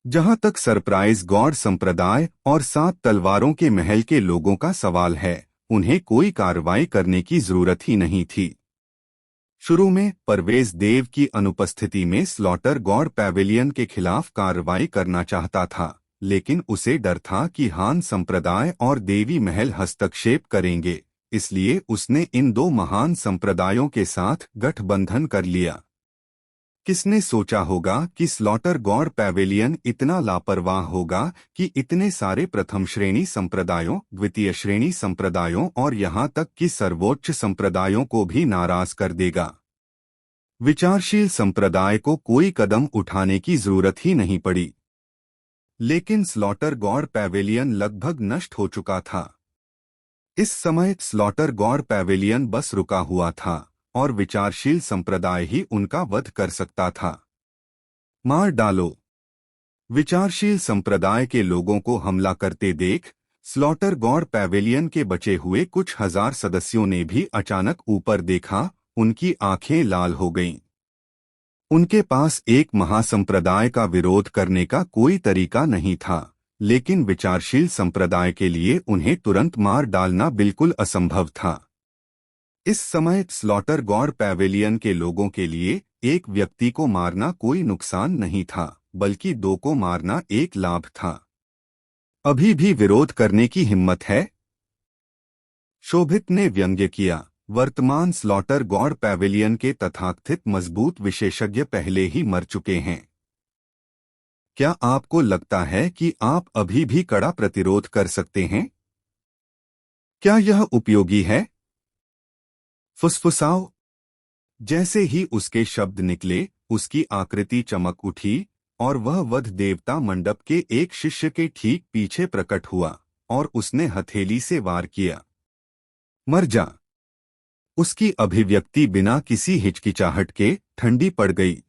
जहां तक सरप्राइज गॉड संप्रदाय और 7 तलवारों के महल के लोगों का सवाल है, उन्हें कोई कार्रवाई करने की जरूरत ही नहीं थी। शुरू में परवेज देव की अनुपस्थिति में स्लॉटर गॉड पैवेलियन के खिलाफ कार्रवाई करना चाहता था, लेकिन उसे डर था कि हान संप्रदाय और देवी महल हस्तक्षेप करेंगे, इसलिए उसने इन 2 महान संप्रदायों के साथ गठबंधन कर लिया। किसने सोचा होगा कि स्लॉटर गॉड पैवेलियन इतना लापरवाह होगा कि इतने सारे प्रथम श्रेणी संप्रदायों, द्वितीय श्रेणी संप्रदायों और यहाँ तक कि सर्वोच्च संप्रदायों को भी नाराज कर देगा। विचारशील संप्रदाय को कोई कदम उठाने की जरूरत ही नहीं पड़ी। लेकिन स्लॉटर गॉड पैवेलियन लगभग नष्ट हो चुका था। इस समय स्लॉटर गॉड पैवेलियन बस रुका हुआ था और विचारशील संप्रदाय ही उनका वध कर सकता था। मार डालो। विचारशील संप्रदाय के लोगों को हमला करते देख स्लॉटर गॉड पैवेलियन के बचे हुए कुछ हजार सदस्यों ने भी अचानक ऊपर देखा। उनकी आंखें लाल हो गईं। उनके पास एक महासंप्रदाय का विरोध करने का कोई तरीका नहीं था, लेकिन विचारशील संप्रदाय के लिए उन्हें तुरंत मार डालना बिल्कुल असंभव था। इस समय स्लॉटर गॉड पैवेलियन के लोगों के लिए एक व्यक्ति को मारना कोई नुकसान नहीं था, बल्कि 2 को मारना एक लाभ था। अभी भी विरोध करने की हिम्मत है? शोभित ने व्यंग्य किया। वर्तमान स्लॉटर गॉड पैवेलियन के तथाकथित मजबूत विशेषज्ञ पहले ही मर चुके हैं। क्या आपको लगता है कि आप अभी भी कड़ा प्रतिरोध कर सकते हैं? क्या यह उपयोगी है? फुसफुसाओ। जैसे ही उसके शब्द निकले, उसकी आकृति चमक उठी और वह वध देवता मंडप के एक शिष्य के ठीक पीछे प्रकट हुआ और उसने हथेली से वार किया। मर जा। उसकी अभिव्यक्ति बिना किसी हिचकिचाहट के ठंडी पड़ गई।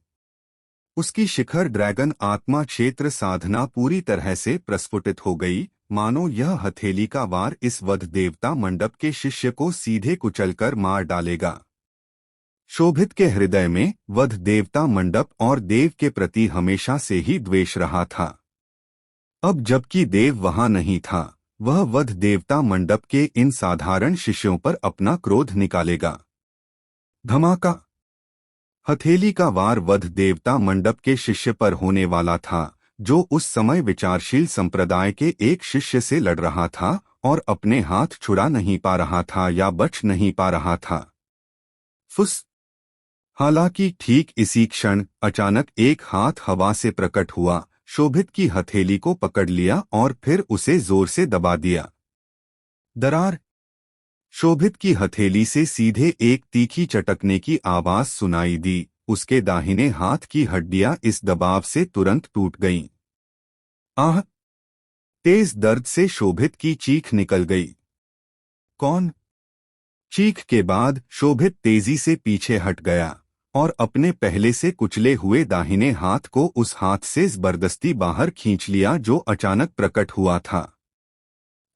उसकी शिखर ड्रैगन आत्मा क्षेत्र साधना पूरी तरह से प्रस्फुटित हो गई, मानो यह हथेली का वार इस वध देवता मंडप के शिष्य को सीधे कुचलकर मार डालेगा। शोभित के हृदय में वध देवता मंडप और देव के प्रति हमेशा से ही द्वेष रहा था। अब जबकि देव वहां नहीं था, वह वध देवता मंडप के इन साधारण शिष्यों पर अपना क्रोध निकालेगा। धमाका। हथेली का वार वध देवता मंडप के शिष्य पर होने वाला था, जो उस समय विचारशील संप्रदाय के एक शिष्य से लड़ रहा था और अपने हाथ छुड़ा नहीं पा रहा था या बच नहीं पा रहा था। फुस। हालांकि ठीक इसी क्षण अचानक एक हाथ हवा से प्रकट हुआ, शोभित की हथेली को पकड़ लिया और फिर उसे जोर से दबा दिया। दरार। शोभित की हथेली से सीधे एक तीखी चटकने की आवाज सुनाई दी। उसके दाहिने हाथ की हड्डियां इस दबाव से तुरंत टूट गईं। आह! तेज दर्द से शोभित की चीख निकल गई। कौन? चीख के बाद शोभित तेजी से पीछे हट गया और अपने पहले से कुचले हुए दाहिने हाथ को उस हाथ से जबरदस्ती बाहर खींच लिया जो अचानक प्रकट हुआ था।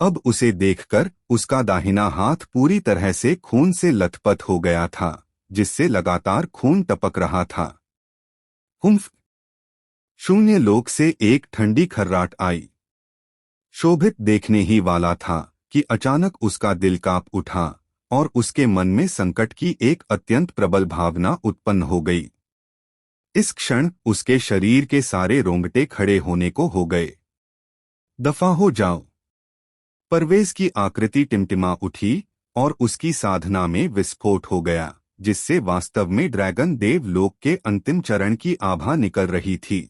अब उसे देखकर उसका दाहिना हाथ पूरी तरह से खून से लथपथ हो गया था, जिससे लगातार खून टपक रहा था। हुम्फ! शून्य लोक से एक ठंडी खर्राट आई। शोभित देखने ही वाला था कि अचानक उसका दिल कांप उठा और उसके मन में संकट की एक अत्यंत प्रबल भावना उत्पन्न हो गई। इस क्षण उसके शरीर के सारे रोंगटे खड़े होने को हो गए। दफा हो जाओ। परवेज की आकृति टिमटिमा उठी और उसकी साधना में विस्फोट हो गया, जिससे वास्तव में ड्रैगन देव लोक के अंतिम चरण की आभा निकल रही थी।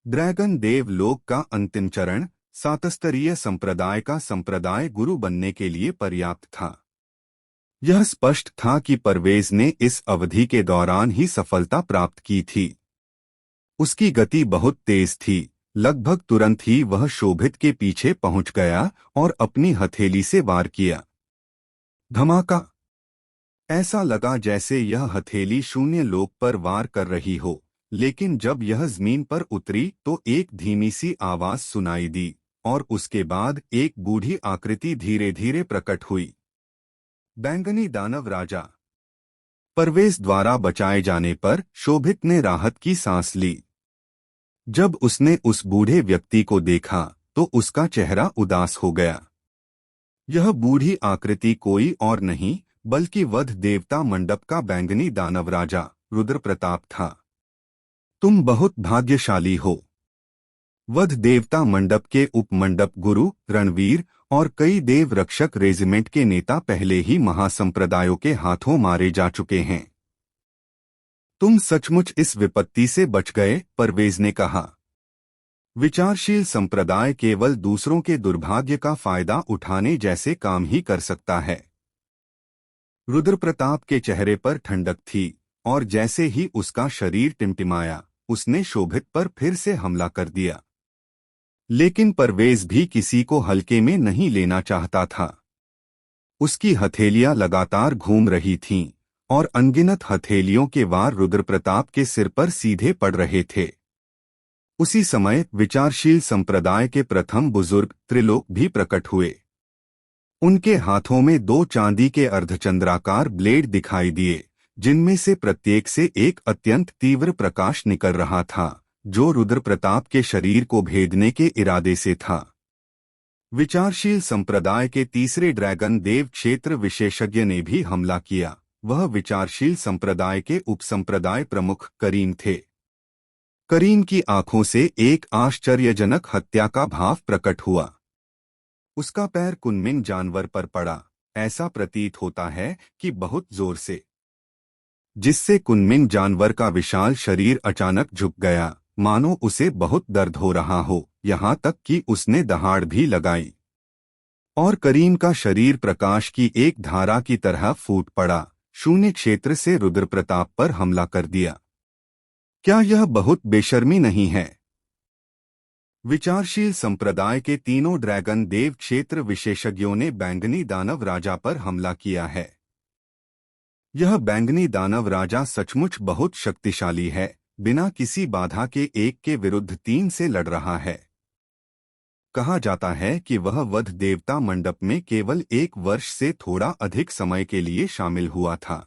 ड्रैगन देव लोक का अंतिम चरण सातस्तरीय संप्रदाय का संप्रदाय गुरु बनने के लिए पर्याप्त था। यह स्पष्ट था कि परवेज ने इस अवधि के दौरान ही सफलता प्राप्त की थी। उसकी गति बहुत तेज थी। लगभग तुरंत ही वह शोभित के पीछे पहुंच गया और अपनी हथेली से वार किया। धमाका! ऐसा लगा जैसे यह हथेली शून्य लोक पर वार कर रही हो, लेकिन जब यह जमीन पर उतरी तो एक धीमी सी आवाज सुनाई दी और उसके बाद एक बूढ़ी आकृति धीरे धीरे प्रकट हुई। बैंगनी दानव राजा। परवेज द्वारा बचाए जाने पर शोभित ने राहत की सांस ली। जब उसने उस बूढ़े व्यक्ति को देखा तो उसका चेहरा उदास हो गया। यह बूढ़ी आकृति कोई और नहीं बल्कि वध देवता मंडप का बैंगनी दानव राजा रुद्र प्रताप था। तुम बहुत भाग्यशाली हो। वध देवता मंडप के उपमंडप गुरु रणवीर और कई देव रक्षक रेजिमेंट के नेता पहले ही महासंप्रदायों के हाथों मारे जा चुके हैं। तुम सचमुच इस विपत्ति से बच गए, परवेज ने कहा। विचारशील संप्रदाय केवल दूसरों के दुर्भाग्य का फायदा उठाने जैसे काम ही कर सकता है। रुद्र प्रताप के चेहरे पर ठंडक थी और जैसे ही उसका शरीर टिमटिमाया, उसने शोभित पर फिर से हमला कर दिया। लेकिन परवेज भी किसी को हल्के में नहीं लेना चाहता था। उसकी हथेलियां लगातार घूम रही थीं और अनगिनत हथेलियों के वार रुद्र प्रताप के सिर पर सीधे पड़ रहे थे। उसी समय विचारशील संप्रदाय के प्रथम बुजुर्ग त्रिलोक भी प्रकट हुए। उनके हाथों में 2 चांदी के अर्धचंद्राकार ब्लेड दिखाई दिए, जिनमें से प्रत्येक से एक अत्यंत तीव्र प्रकाश निकल रहा था, जो रुद्र प्रताप के शरीर को भेदने के इरादे से था। विचारशील संप्रदाय के तीसरे ड्रैगन देव क्षेत्र विशेषज्ञ ने भी हमला किया। वह विचारशील संप्रदाय के उपसंप्रदाय प्रमुख करीम थे। करीम की आंखों से एक आश्चर्यजनक हत्या का भाव प्रकट हुआ। उसका पैर कुनमिंग जानवर पर पड़ा। ऐसा प्रतीत होता है कि बहुत जोर से, जिससे कुनमिंग जानवर का विशाल शरीर अचानक झुक गया, मानो उसे बहुत दर्द हो रहा हो, यहाँ तक कि उसने दहाड़ भी लगाई। और करीम का शरीर प्रकाश की एक धारा की तरह फूट पड़ा। शून्य क्षेत्र से रुद्र प्रताप पर हमला कर दिया। क्या यह बहुत बेशर्मी नहीं है? विचारशील संप्रदाय के तीनों ड्रैगन देव क्षेत्र विशेषज्ञों ने बैंगनी दानव राजा पर हमला किया है। यह बैंगनी दानव राजा सचमुच बहुत शक्तिशाली है। बिना किसी बाधा के एक के विरुद्ध 3 से लड़ रहा है। कहा जाता है कि वह वध देवता मंडप में केवल 1 वर्ष से थोड़ा अधिक समय के लिए शामिल हुआ था।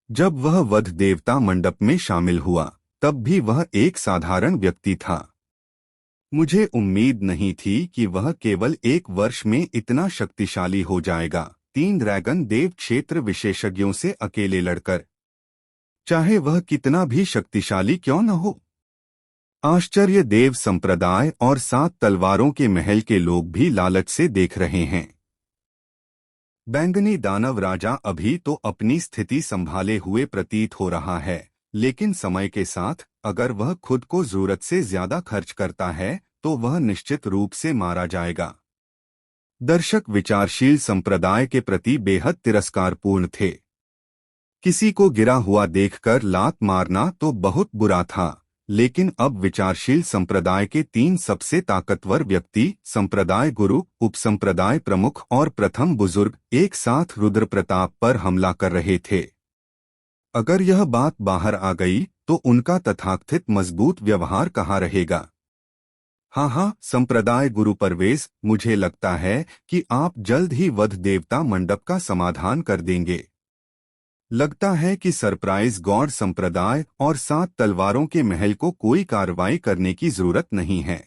जब वह वध देवता मंडप में शामिल हुआ, तब भी वह एक साधारण व्यक्ति था। मुझे उम्मीद नहीं थी कि वह केवल 1 वर्ष में इतना शक्तिशाली हो जाएगा। 3 ड्रैगन देव क्षेत्र विशेषज्ञों से अकेले लड़कर, चाहे वह कितना भी शक्तिशाली क्यों न हो। आश्चर्य देव संप्रदाय और 7 तलवारों के महल के लोग भी लालच से देख रहे हैं। बैंगनी दानव राजा अभी तो अपनी स्थिति संभाले हुए प्रतीत हो रहा है, लेकिन समय के साथ अगर वह खुद को जरूरत से ज्यादा खर्च करता है तो वह निश्चित रूप से मारा जाएगा। दर्शक विचारशील संप्रदाय के प्रति बेहद तिरस्कारपूर्ण थे। किसी को गिरा हुआ देखकर लात मारना तो बहुत बुरा था, लेकिन अब विचारशील संप्रदाय के 3 सबसे ताकतवर व्यक्ति, संप्रदाय गुरु, उपसंप्रदाय प्रमुख और प्रथम बुजुर्ग, एक साथ रुद्र प्रताप पर हमला कर रहे थे। अगर यह बात बाहर आ गई तो उनका तथाकथित मजबूत व्यवहार कहाँ रहेगा। हाँ, संप्रदाय गुरु परवेज, मुझे लगता है कि आप जल्द ही वध देवता मंडप का समाधान कर देंगे। लगता है कि सरप्राइज गॉड संप्रदाय और 7 तलवारों के महल को कोई कार्रवाई करने की जरूरत नहीं है।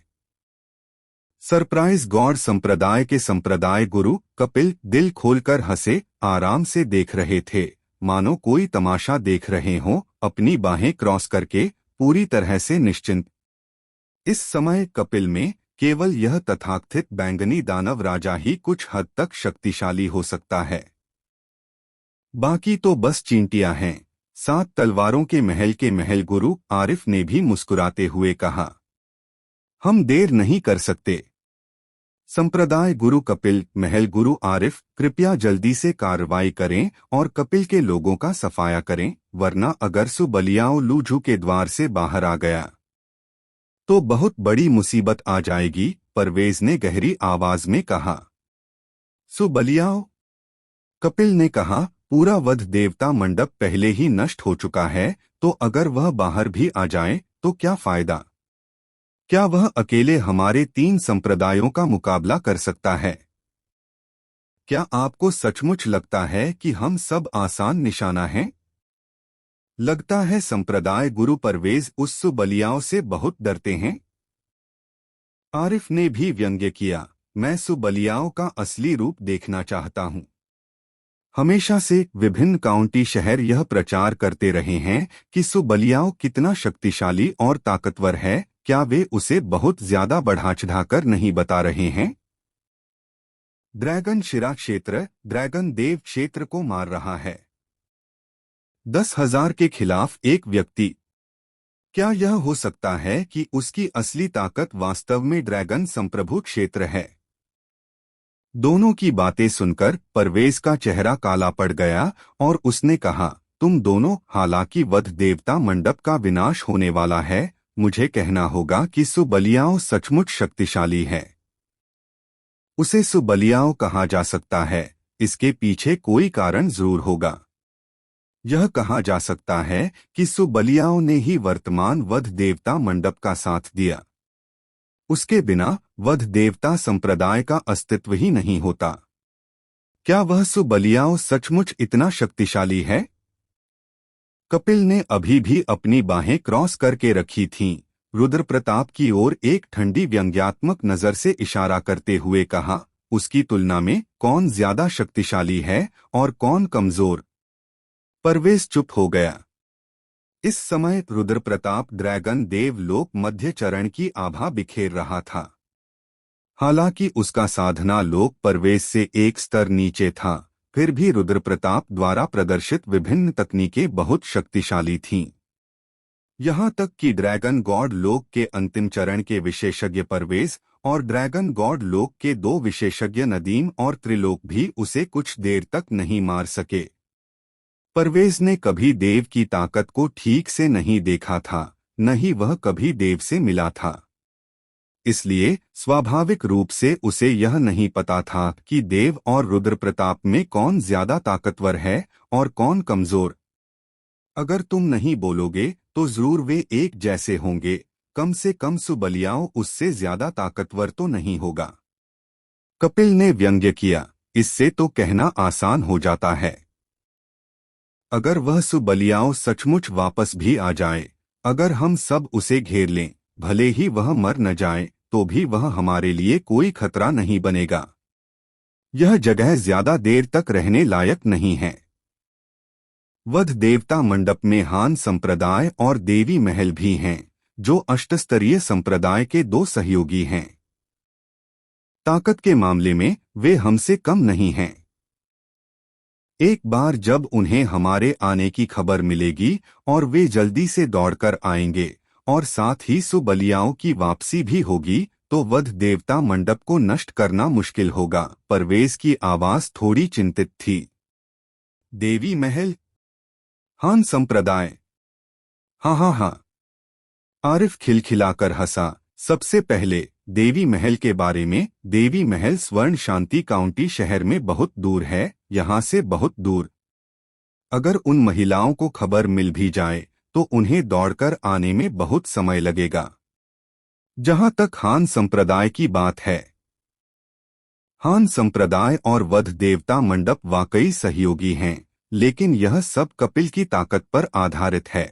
सरप्राइज गॉड संप्रदाय के संप्रदाय गुरु कपिल दिल खोलकर हंसे, आराम से देख रहे थे, मानो कोई तमाशा देख रहे हों, अपनी बाहें क्रॉस करके, पूरी तरह से निश्चिंत। इस समय कपिल में केवल यह तथाकथित बैंगनी दानव राजा ही कुछ हद तक शक्तिशाली हो सकता है, बाकी तो बस चींटियां हैं। 7 तलवारों के महल गुरु आरिफ ने भी मुस्कुराते हुए कहा, हम देर नहीं कर सकते। संप्रदाय गुरु कपिल महल गुरु आरिफ, कृपया जल्दी से कार्रवाई करें और कपिल के लोगों का सफाया करें, वरना अगर सुबलियाओ लूझू के द्वार से बाहर आ गया तो बहुत बड़ी मुसीबत आ जाएगी, परवेज ने गहरी आवाज में कहा। सुबलियाओ, कपिल ने कहा, पूरा वध देवता मंडप पहले ही नष्ट हो चुका है, तो अगर वह बाहर भी आ जाए तो क्या फायदा? क्या वह अकेले हमारे 3 संप्रदायों का मुकाबला कर सकता है? क्या आपको सचमुच लगता है कि हम सब आसान निशाना हैं? लगता है संप्रदाय गुरु परवेज उस सुबलियाओं से बहुत डरते हैं। आरिफ ने भी व्यंग्य किया, मैं सुबलियाओं का असली रूप देखना चाहता हूं। हमेशा से विभिन्न काउंटी शहर यह प्रचार करते रहे हैं कि सुबलियाओं कितना शक्तिशाली और ताकतवर है, क्या वे उसे बहुत ज्यादा बढ़ा चढ़ाकर नहीं बता रहे हैं? ड्रैगन शिरा क्षेत्र ड्रैगन देव क्षेत्र को मार रहा है। 10,000 के खिलाफ एक व्यक्ति। क्या यह हो सकता है कि उसकी असली ताकत वास्तव में ड्रैगन संप्रभु क्षेत्र है? दोनों की बातें सुनकर परवेज का चेहरा काला पड़ गया और उसने कहा, तुम दोनों, हालांकि वध देवता मंडप का विनाश होने वाला है, मुझे कहना होगा कि सुबलियाओं सचमुच शक्तिशाली है। उसे सुबलियाओं कहा जा सकता है, इसके पीछे कोई कारण जरूर होगा। यह कहा जा सकता है कि सुबलियाओं ने ही वर्तमान वध देवता मंडप का साथ दिया। उसके बिना वध देवता संप्रदाय का अस्तित्व ही नहीं होता। क्या वह सुबलियाओं सचमुच इतना शक्तिशाली है? कपिल ने अभी भी अपनी बाहें क्रॉस करके रखी थीं। रुद्रप्रताप की ओर एक ठंडी व्यंग्यात्मक नजर से इशारा करते हुए कहा, उसकी तुलना में कौन ज्यादा शक्तिशाली है और कौन कमजोर? परवेज चुप हो गया। इस समय रुद्रप्रताप ड्रैगन देव लोक मध्य चरण की आभा बिखेर रहा था। हालांकि उसका साधना लोक परवेज से एक स्तर नीचे था, फिर भी रुद्रप्रताप द्वारा प्रदर्शित विभिन्न तकनीकें बहुत शक्तिशाली थीं। यहाँ तक कि ड्रैगन गॉड लोक के अंतिम चरण के विशेषज्ञ परवेज और ड्रैगन गॉड लोक के 2 विशेषज्ञ नदीम और त्रिलोक भी उसे कुछ देर तक नहीं मार सके। परवेज ने कभी देव की ताकत को ठीक से नहीं देखा था, न ही वह कभी देव से मिला था। इसलिए स्वाभाविक रूप से उसे यह नहीं पता था कि देव और रुद्रप्रताप में कौन ज्यादा ताकतवर है और कौन कमजोर। अगर तुम नहीं बोलोगे तो जरूर वे एक जैसे होंगे, कम से कम सुबलियाओं उससे ज्यादा ताकतवर तो नहीं होगा। कपिल ने व्यंग्य किया, इससे तो कहना आसान हो जाता है। अगर वह सुबलियाओं सचमुच वापस भी आ जाए, अगर हम सब उसे घेर लें, भले ही वह मर न जाए तो भी वह हमारे लिए कोई खतरा नहीं बनेगा। यह जगह ज्यादा देर तक रहने लायक नहीं है। वध देवता मंडप में हान संप्रदाय और देवी महल भी हैं, जो अष्टस्तरीय संप्रदाय के 2 सहयोगी हैं। ताकत के मामले में वे हमसे कम नहीं हैं। एक बार जब उन्हें हमारे आने की खबर मिलेगी और वे जल्दी से दौड़कर आएंगे और साथ ही सुबलियाओं की वापसी भी होगी, तो वध देवता मंडप को नष्ट करना मुश्किल होगा। परवेज की आवाज थोड़ी चिंतित थी। देवी महल, हान संप्रदाय, हाँ हाँ हाँ। आरिफ खिलखिलाकर हंसा। सबसे पहले देवी महल के बारे में। देवी महल स्वर्ण शांति काउंटी शहर में बहुत दूर है, यहाँ से बहुत दूर। अगर उन महिलाओं को खबर मिल भी जाए तो उन्हें दौड़कर आने में बहुत समय लगेगा। जहाँ तक हान संप्रदाय की बात है, हान संप्रदाय और वध देवता मंडप वाकई सहयोगी हैं, लेकिन यह सब कपिल की ताकत पर आधारित है।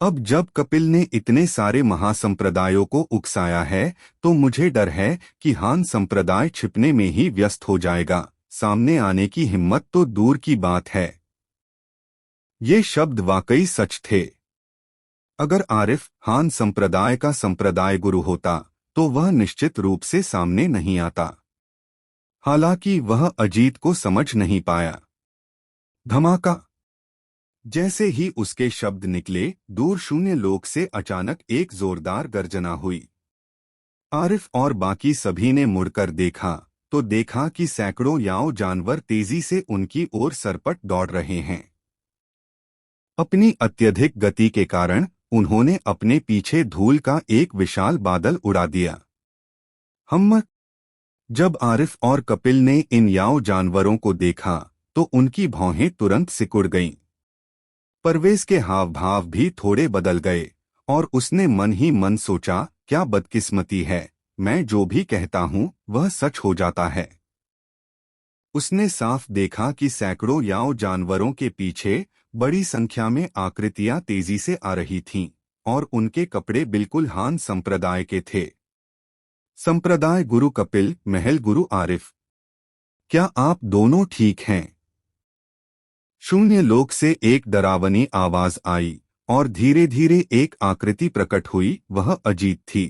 अब जब कपिल ने इतने सारे महासंप्रदायों को उकसाया है तो मुझे डर है कि हान संप्रदाय छिपने में ही व्यस्त हो जाएगा, सामने आने की हिम्मत तो दूर की बात है। ये शब्द वाकई सच थे। अगर आरिफ हान संप्रदाय का संप्रदाय गुरु होता तो वह निश्चित रूप से सामने नहीं आता। हालांकि वह अजीत को समझ नहीं पाया। धमाका! जैसे ही उसके शब्द निकले, दूर शून्य लोक से अचानक एक जोरदार गर्जना हुई। आरिफ और बाकी सभी ने मुड़कर देखा तो देखा कि सैकड़ों याओ जानवर तेजी से उनकी ओर सरपट दौड़ रहे हैं। अपनी अत्यधिक गति के कारण उन्होंने अपने पीछे धूल का एक विशाल बादल उड़ा दिया। हम जब आरिफ और कपिल ने इन याओ जानवरों को देखा तो उनकी भौहें तुरंत सिकुड़ गईं। परवेज के हाव भाव भी थोड़े बदल गए और उसने मन ही मन सोचा, क्या बदकिस्मती है, मैं जो भी कहता हूँ वह सच हो जाता है। उसने साफ देखा कि सैकड़ों याओ जानवरों के पीछे बड़ी संख्या में आकृतियां तेजी से आ रही थीं और उनके कपड़े बिल्कुल हान संप्रदाय के थे। संप्रदाय गुरु कपिल, महल गुरु आरिफ, क्या आप दोनों ठीक हैं? शून्य लोक से एक डरावनी आवाज आई और धीरे धीरे एक आकृति प्रकट हुई। वह अजीत थी।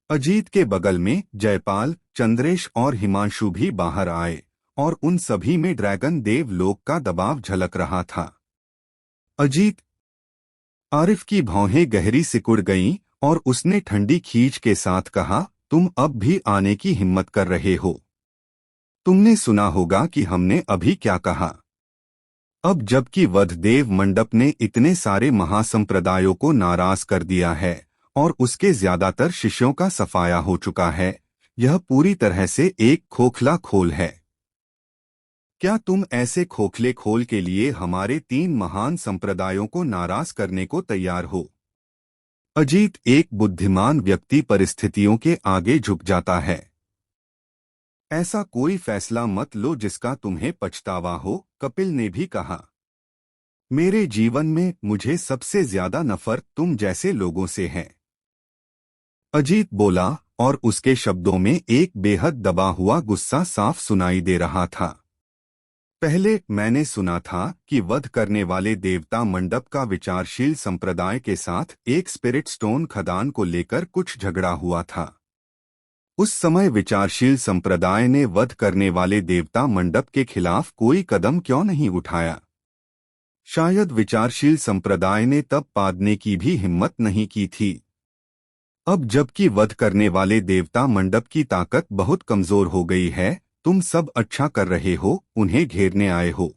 अजीत के बगल में जयपाल, चंद्रेश और हिमांशु भी बाहर आए और उन सभी में ड्रैगन देव लोक का दबाव झलक रहा था। अजीत! आरिफ की भौहें गहरी सिकुड़ गईं और उसने ठंडी खींच के साथ कहा, तुम अब भी आने की हिम्मत कर रहे हो? तुमने सुना होगा कि हमने अभी क्या कहा। अब जबकि वधदेव मंडप ने इतने सारे महासंप्रदायों को नाराज कर दिया है और उसके ज्यादातर शिष्यों का सफाया हो चुका है, यह पूरी तरह से एक खोखला खोल है। क्या तुम ऐसे खोखले खोल के लिए हमारे 3 महान संप्रदायों को नाराज करने को तैयार हो? अजीत, एक बुद्धिमान व्यक्ति परिस्थितियों के आगे झुक जाता है। ऐसा कोई फैसला मत लो जिसका तुम्हें पछतावा हो, कपिल ने भी कहा। मेरे जीवन में मुझे सबसे ज्यादा नफरत तुम जैसे लोगों से है। अजीत बोला और उसके शब्दों में एक बेहद दबा हुआ गुस्सा साफ सुनाई दे रहा था। पहले मैंने सुना था कि वध करने वाले देवता मंडप का विचारशील संप्रदाय के साथ एक स्पिरिट स्टोन खदान को लेकर कुछ झगड़ा हुआ था। उस समय विचारशील संप्रदाय ने वध करने वाले देवता मंडप के खिलाफ कोई कदम क्यों नहीं उठाया? शायद विचारशील संप्रदाय ने तब पादने की भी हिम्मत नहीं की थी। अब जबकि वध करने वाले देवता मंडप की ताकत बहुत कमजोर हो गई है, तुम सब अच्छा कर रहे हो, उन्हें घेरने आए हो।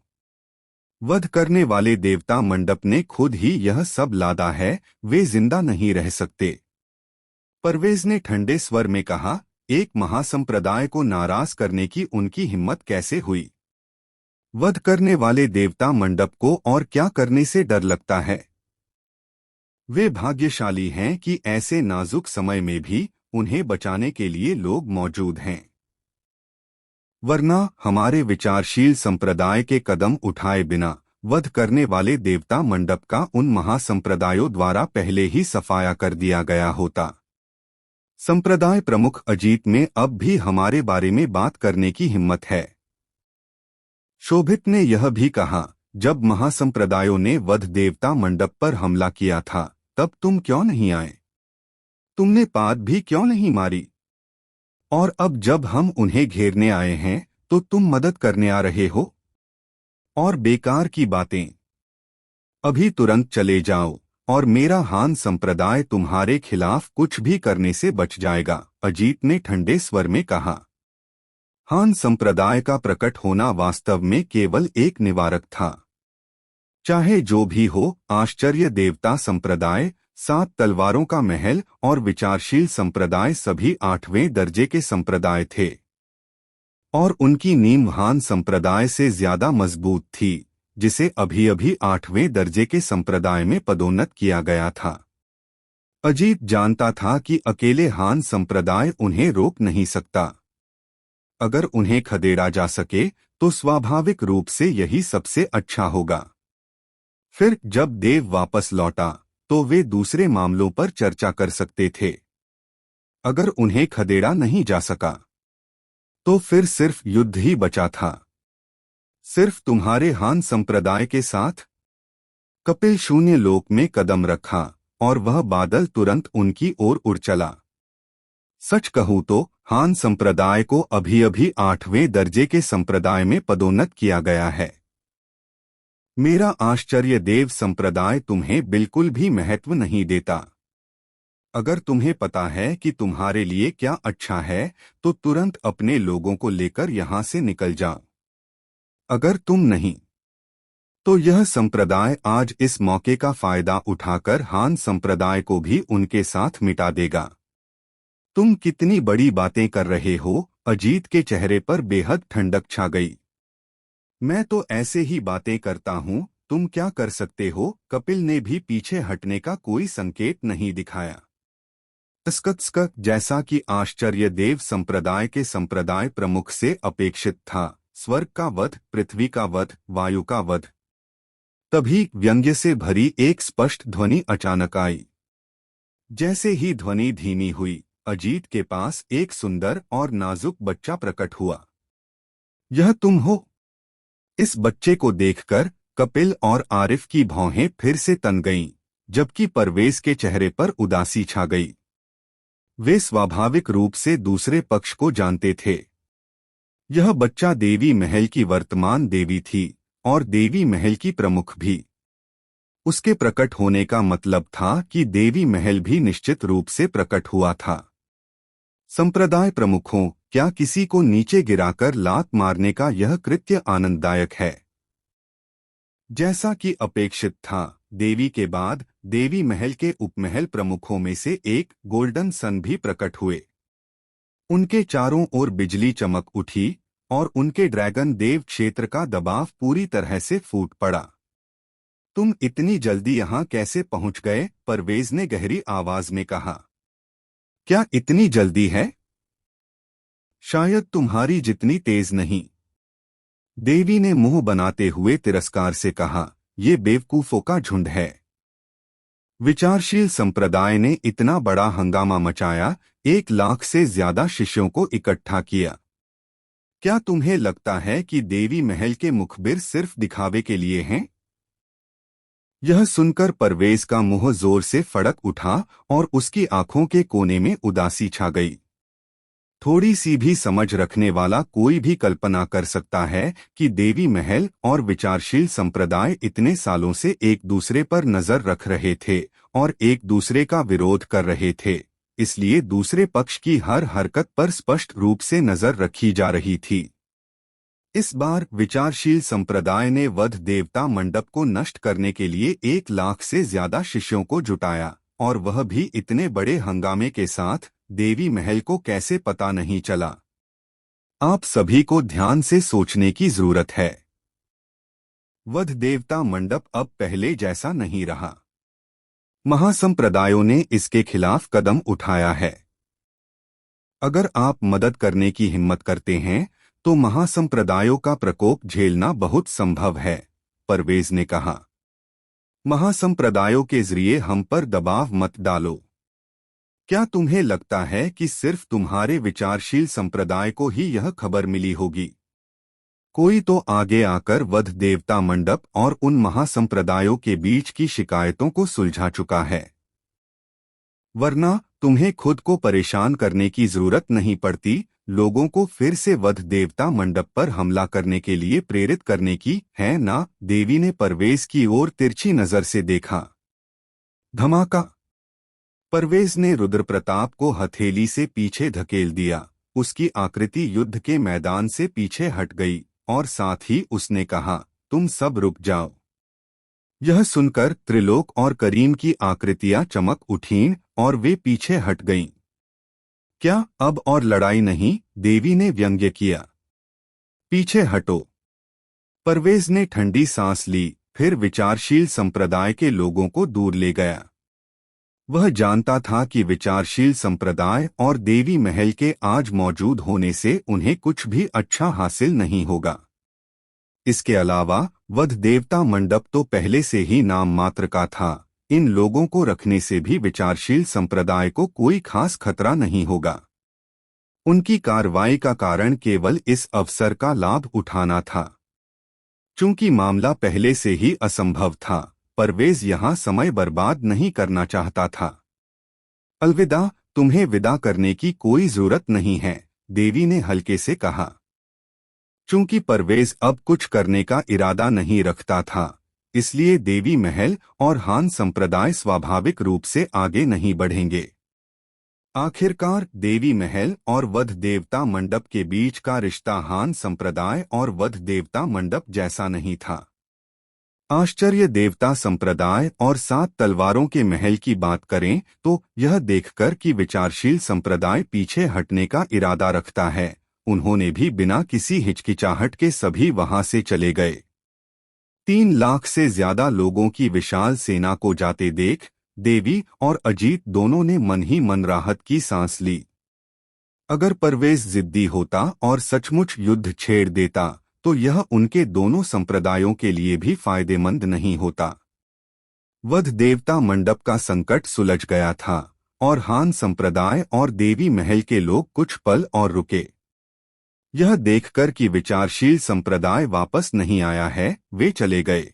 वध करने वाले देवता मंडप ने खुद ही यह सब लादा है, वे जिंदा नहीं रह सकते। परवेज ने ठंडे स्वर में कहा, एक महासंप्रदाय को नाराज करने की उनकी हिम्मत कैसे हुई? वध करने वाले देवता मंडप को और क्या करने से डर लगता है? वे भाग्यशाली हैं कि ऐसे नाजुक समय में भी उन्हें बचाने के लिए लोग मौजूद हैं। वरना हमारे विचारशील संप्रदाय के कदम उठाए बिना वध करने वाले देवता मंडप का उन महासंप्रदायों द्वारा पहले ही सफाया कर दिया गया होता। संप्रदाय प्रमुख अजीत में अब भी हमारे बारे में बात करने की हिम्मत है। शोभित ने यह भी कहा, जब महासंप्रदायों ने वध देवता मंडप पर हमला किया था तब तुम क्यों नहीं आए? तुमने पाद भी क्यों नहीं मारी? और अब जब हम उन्हें घेरने आए हैं तो तुम मदद करने आ रहे हो? और बेकार की बातें। अभी तुरंत चले जाओ और मेरा हान संप्रदाय तुम्हारे खिलाफ कुछ भी करने से बच जाएगा, अजीत ने ठंडे स्वर में कहा। हान संप्रदाय का प्रकट होना वास्तव में केवल एक निवारक था। चाहे जो भी हो, आश्चर्य देवता संप्रदाय, 7 तलवारों का महल और विचारशील संप्रदाय सभी 8वें दर्जे के संप्रदाय थे और उनकी नींव हान संप्रदाय से ज्यादा मजबूत थी, जिसे अभी अभी 8वें दर्जे के संप्रदाय में पदोन्नत किया गया था। अजीत जानता था कि अकेले हान संप्रदाय उन्हें रोक नहीं सकता। अगर उन्हें खदेड़ा जा सके तो स्वाभाविक रूप से यही सबसे अच्छा होगा। फिर जब देव वापस लौटा तो वे दूसरे मामलों पर चर्चा कर सकते थे। अगर उन्हें खदेड़ा नहीं जा सका तो फिर सिर्फ युद्ध ही बचा था। सिर्फ तुम्हारे हान संप्रदाय के साथ। कपिल शून्य लोक में कदम रखा और वह बादल तुरंत उनकी ओर उड़ चला। सच कहूं तो हान संप्रदाय को अभी अभी 8वें दर्जे के संप्रदाय में पदोन्नत किया गया है। मेरा आश्चर्य देव संप्रदाय तुम्हें बिल्कुल भी महत्व नहीं देता। अगर तुम्हें पता है कि तुम्हारे लिए क्या अच्छा है तो तुरंत अपने लोगों को लेकर यहां से निकल जाओ। अगर तुम नहीं तो यह संप्रदाय आज इस मौके का फायदा उठाकर हान संप्रदाय को भी उनके साथ मिटा देगा। तुम कितनी बड़ी बातें कर रहे हो? अजीत के चेहरे पर बेहद ठंडक छा गई। मैं तो ऐसे ही बातें करता हूँ, तुम क्या कर सकते हो? कपिल ने भी पीछे हटने का कोई संकेत नहीं दिखाया। तस्कत्स्क जैसा कि आश्चर्य देव संप्रदाय के संप्रदाय प्रमुख से अपेक्षित था। स्वर्ग का वध, पृथ्वी का वध, वायु का वध। तभी व्यंग्य से भरी एक स्पष्ट ध्वनि अचानक आई। जैसे ही ध्वनि धीमी हुई, अजीत के पास एक सुंदर और नाजुक बच्चा प्रकट हुआ। यह तुम हो? इस बच्चे को देखकर कपिल और आरिफ की भौहें फिर से तन गईं, जबकि परवेज के चेहरे पर उदासी छा गई। वे स्वाभाविक रूप से दूसरे पक्ष को जानते थे। यह बच्चा देवी महल की वर्तमान देवी थी और देवी महल की प्रमुख भी। उसके प्रकट होने का मतलब था कि देवी महल भी निश्चित रूप से प्रकट हुआ था। संप्रदाय प्रमुखों, क्या किसी को नीचे गिराकर लात मारने का यह कृत्य आनंददायक है? जैसा कि अपेक्षित था, देवी के बाद देवी महल के उपमहल प्रमुखों में से एक गोल्डन सन भी प्रकट हुए। उनके चारों ओर बिजली चमक उठी और उनके ड्रैगन देव क्षेत्र का दबाव पूरी तरह से फूट पड़ा। तुम इतनी जल्दी यहाँ कैसे पहुँच गए? परवेज ने गहरी आवाज में कहा। क्या इतनी जल्दी है? शायद तुम्हारी जितनी तेज नहीं, देवी ने मुंह बनाते हुए तिरस्कार से कहा। ये बेवकूफों का झुंड है। विचारशील संप्रदाय ने इतना बड़ा हंगामा मचाया, 1 लाख से ज्यादा शिष्यों को इकट्ठा किया। क्या तुम्हें लगता है कि देवी महल के मुखबिर सिर्फ दिखावे के लिए हैं? यह सुनकर परवेज का मुंह जोर से फड़क उठा और उसकी आंखों के कोने में उदासी छा गई। थोड़ी सी भी समझ रखने वाला कोई भी कल्पना कर सकता है कि देवी महल और विचारशील संप्रदाय इतने सालों से एक दूसरे पर नजर रख रहे थे और एक दूसरे का विरोध कर रहे थे, इसलिए दूसरे पक्ष की हर हरकत पर स्पष्ट रूप से नजर रखी जा रही थी। इस बार विचारशील संप्रदाय ने वध देवता मंडप को नष्ट करने के लिए 1 लाख से ज्यादा शिष्यों को जुटाया, और वह भी इतने बड़े हंगामे के साथ। देवी महल को कैसे पता नहीं चला? आप सभी को ध्यान से सोचने की जरूरत है। वध देवता मंडप अब पहले जैसा नहीं रहा। महासंप्रदायों ने इसके खिलाफ कदम उठाया है। अगर आप मदद करने की हिम्मत करते हैं तो महासंप्रदायों का प्रकोप झेलना बहुत संभव है, परवेज ने कहा। महासंप्रदायों के जरिए हम पर दबाव मत डालो। क्या तुम्हें लगता है कि सिर्फ तुम्हारे विचारशील संप्रदाय को ही यह खबर मिली होगी? कोई तो आगे आकर वध देवता मंडप और उन महासंप्रदायों के बीच की शिकायतों को सुलझा चुका है। वरना तुम्हें खुद को परेशान करने की जरूरत नहीं पड़ती लोगों को फिर से वध देवता मंडप पर हमला करने के लिए प्रेरित करने की, है ना? देवी ने परवेज की ओर तिरछी नजर से देखा। धमाका। परवेज ने रुद्रप्रताप को हथेली से पीछे धकेल दिया। उसकी आकृति युद्ध के मैदान से पीछे हट गई और साथ ही उसने कहा, तुम सब रुक जाओ। यह सुनकर त्रिलोक और करीम की आकृतियां चमक उठीं और वे पीछे हट गईं। क्या अब और लड़ाई नहीं? देवी ने व्यंग्य किया। पीछे हटो। परवेज ने ठंडी सांस ली, फिर विचारशील संप्रदाय के लोगों को दूर ले गया। वह जानता था कि विचारशील संप्रदाय और देवी महल के आज मौजूद होने से उन्हें कुछ भी अच्छा हासिल नहीं होगा। इसके अलावा वध देवता मंडप तो पहले से ही नाम मात्र का था, इन लोगों को रखने से भी विचारशील संप्रदाय को कोई खास खतरा नहीं होगा। उनकी कार्रवाई का कारण केवल इस अवसर का लाभ उठाना था। चूंकि मामला पहले से ही असंभव था, परवेज यहां समय बर्बाद नहीं करना चाहता था। अलविदा, तुम्हें विदा करने की कोई जरूरत नहीं है, देवी ने हल्के से कहा। चूंकि परवेज अब कुछ करने का इरादा नहीं रखता था, इसलिए देवी महल और हान संप्रदाय स्वाभाविक रूप से आगे नहीं बढ़ेंगे। आखिरकार देवी महल और वध देवता मंडप के बीच का रिश्ता हान संप्रदाय और वध देवता मंडप जैसा नहीं था। आश्चर्य देवता संप्रदाय और 7 तलवारों के महल की बात करें तो यह देखकर कि विचारशील संप्रदाय पीछे हटने का इरादा रखता है, उन्होंने भी बिना किसी हिचकिचाहट के सभी वहां से चले गए। 3 लाख से ज्यादा लोगों की विशाल सेना को जाते देख देवी और अजीत दोनों ने मन ही मन राहत की सांस ली। अगर परवेज जिद्दी होता और सचमुच युद्ध छेड़ देता तो यह उनके दोनों संप्रदायों के लिए भी फायदेमंद नहीं होता। वध देवता मंडप का संकट सुलझ गया था और हान संप्रदाय और देवी महल के लोग कुछ पल और रुके। यह देखकर कि विचारशील संप्रदाय वापस नहीं आया है, वे चले गए।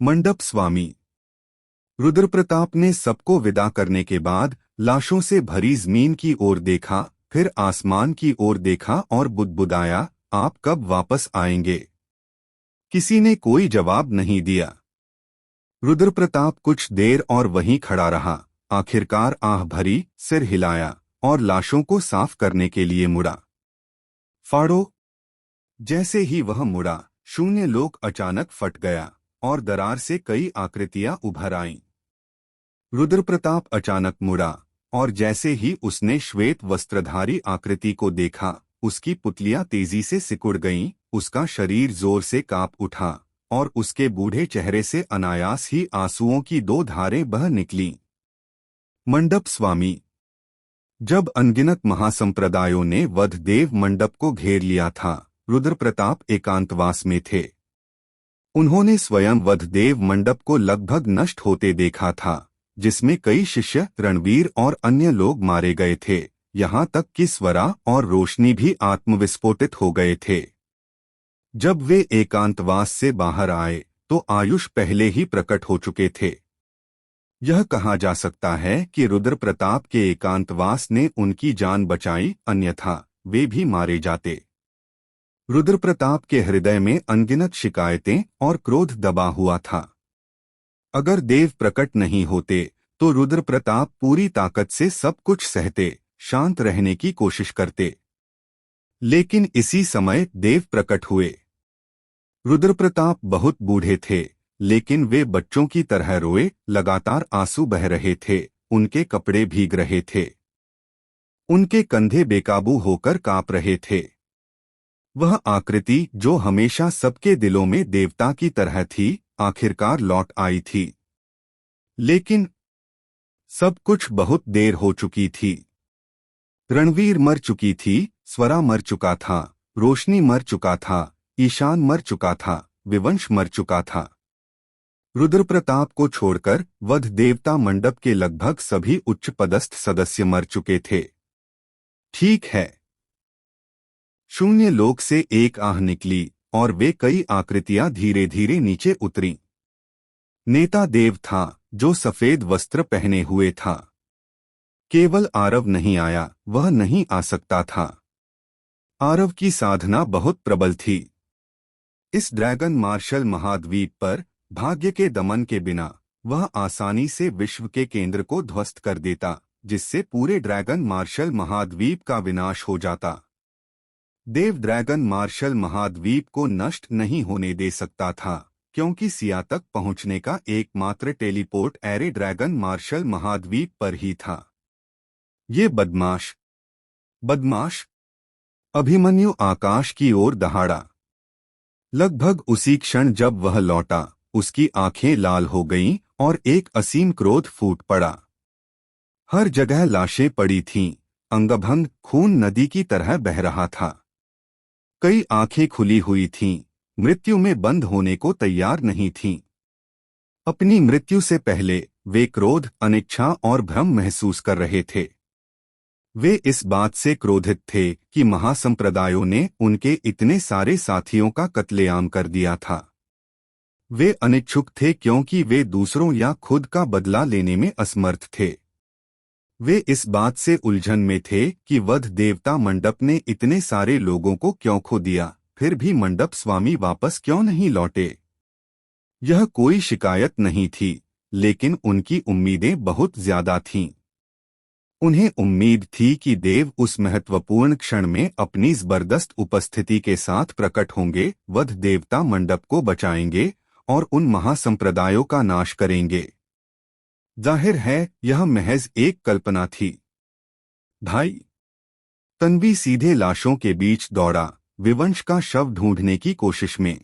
मंडप स्वामी रुद्रप्रताप ने सबको विदा करने के बाद लाशों से भरी जमीन की ओर देखा, फिर आसमान की ओर देखा और बुदबुदाया, आप कब वापस आएंगे? किसी ने कोई जवाब नहीं दिया। रुद्रप्रताप कुछ देर और वहीं खड़ा रहा, आखिरकार आह भरी, सिर हिलाया और लाशों को साफ करने के लिए मुड़ा। फाड़ो! जैसे ही वह मुड़ा, शून्य लोक अचानक फट गया और दरार से कई आकृतियां उभर आईं। रुद्रप्रताप अचानक मुड़ा और जैसे ही उसने श्वेत वस्त्रधारी आकृति को देखा, उसकी पुतलियां तेजी से सिकुड़ गईं, उसका शरीर जोर से कांप उठा और उसके बूढ़े चेहरे से अनायास ही आंसुओं की 2 धारें बह निकलीं। मंडप स्वामी जब अनगिनत महासंप्रदायों ने वधदेव मंडप को घेर लिया था, रुद्रप्रताप एकांतवास में थे। उन्होंने स्वयं वधदेव मंडप को लगभग नष्ट होते देखा था, जिसमें कई शिष्य, रणवीर और अन्य लोग मारे गए थे, यहाँ तक कि स्वरा और रोशनी भी आत्मविस्फोटित हो गए थे। जब वे एकांतवास से बाहर आए तो आयुष पहले ही प्रकट हो चुके थे। यह कहा जा सकता है कि रुद्रप्रताप के एकांतवास ने उनकी जान बचाई, अन्यथा वे भी मारे जाते। रुद्रप्रताप के हृदय में अनगिनत शिकायतें और क्रोध दबा हुआ था। अगर देव प्रकट नहीं होते तो रुद्रप्रताप पूरी ताकत से सब कुछ सहते, शांत रहने की कोशिश करते। लेकिन इसी समय देव प्रकट हुए। रुद्रप्रताप बहुत बूढ़े थे, लेकिन वे बच्चों की तरह रोए, लगातार आंसू बह रहे थे, उनके कपड़े भीग रहे थे, उनके कंधे बेकाबू होकर कांप रहे थे। वह आकृति जो हमेशा सबके दिलों में देवता की तरह थी, आखिरकार लौट आई थी। लेकिन सब कुछ बहुत देर हो चुकी थी। रणवीर मर चुकी थी, स्वरा मर चुका था, रोशनी मर चुका था, ईशान मर चुका था, विवंश मर चुका था। रुद्रप्रताप को छोड़कर वध देवता मंडप के लगभग सभी उच्च पदस्थ सदस्य मर चुके थे। ठीक है। शून्य लोक से एक आह निकली और वे कई आकृतियां धीरे धीरे नीचे उतरी। नेता देव था जो सफेद वस्त्र पहने हुए था। केवल आरव नहीं आया, वह नहीं आ सकता था। आरव की साधना बहुत प्रबल थी। इस ड्रैगन मार्शल महाद्वीप पर भाग्य के दमन के बिना वह आसानी से विश्व के केंद्र को ध्वस्त कर देता, जिससे पूरे ड्रैगन मार्शल महाद्वीप का विनाश हो जाता। देव ड्रैगन मार्शल महाद्वीप को नष्ट नहीं होने दे सकता था, क्योंकि सिया तक पहुंचने का एकमात्र टेलीपोर्ट एरे ड्रैगन मार्शल महाद्वीप पर ही था। ये बदमाश! अभिमन्यु आकाश की ओर दहाड़ा। लगभग उसी क्षण जब वह लौटा, उसकी आंखें लाल हो गईं और एक असीम क्रोध फूट पड़ा। हर जगह लाशें पड़ी थीं, अंगभंग खून नदी की तरह बह रहा था। कई आंखें खुली हुई थीं, मृत्यु में बंद होने को तैयार नहीं थीं। अपनी मृत्यु से पहले वे क्रोध, अनिच्छा और भ्रम महसूस कर रहे थे। वे इस बात से क्रोधित थे कि महासंप्रदायों ने उनके इतने सारे साथियों का कत्लेआम कर दिया था। वे अनिच्छुक थे क्योंकि वे दूसरों या खुद का बदला लेने में असमर्थ थे। वे इस बात से उलझन में थे कि वध देवता मंडप ने इतने सारे लोगों को क्यों खो दिया, फिर भी मंडप स्वामी वापस क्यों नहीं लौटे। यह कोई शिकायत नहीं थी, लेकिन उनकी उम्मीदें बहुत ज्यादा थीं। उन्हें उम्मीद थी कि देव उस महत्वपूर्ण क्षण में अपनी जबरदस्त उपस्थिति के साथ प्रकट होंगे, वध देवता मंडप को बचाएंगे और उन महासंप्रदायों का नाश करेंगे। जाहिर है यह महज एक कल्पना थी। भाई तन्वी सीधे लाशों के बीच दौड़ा, विवंश का शव ढूंढने की कोशिश में।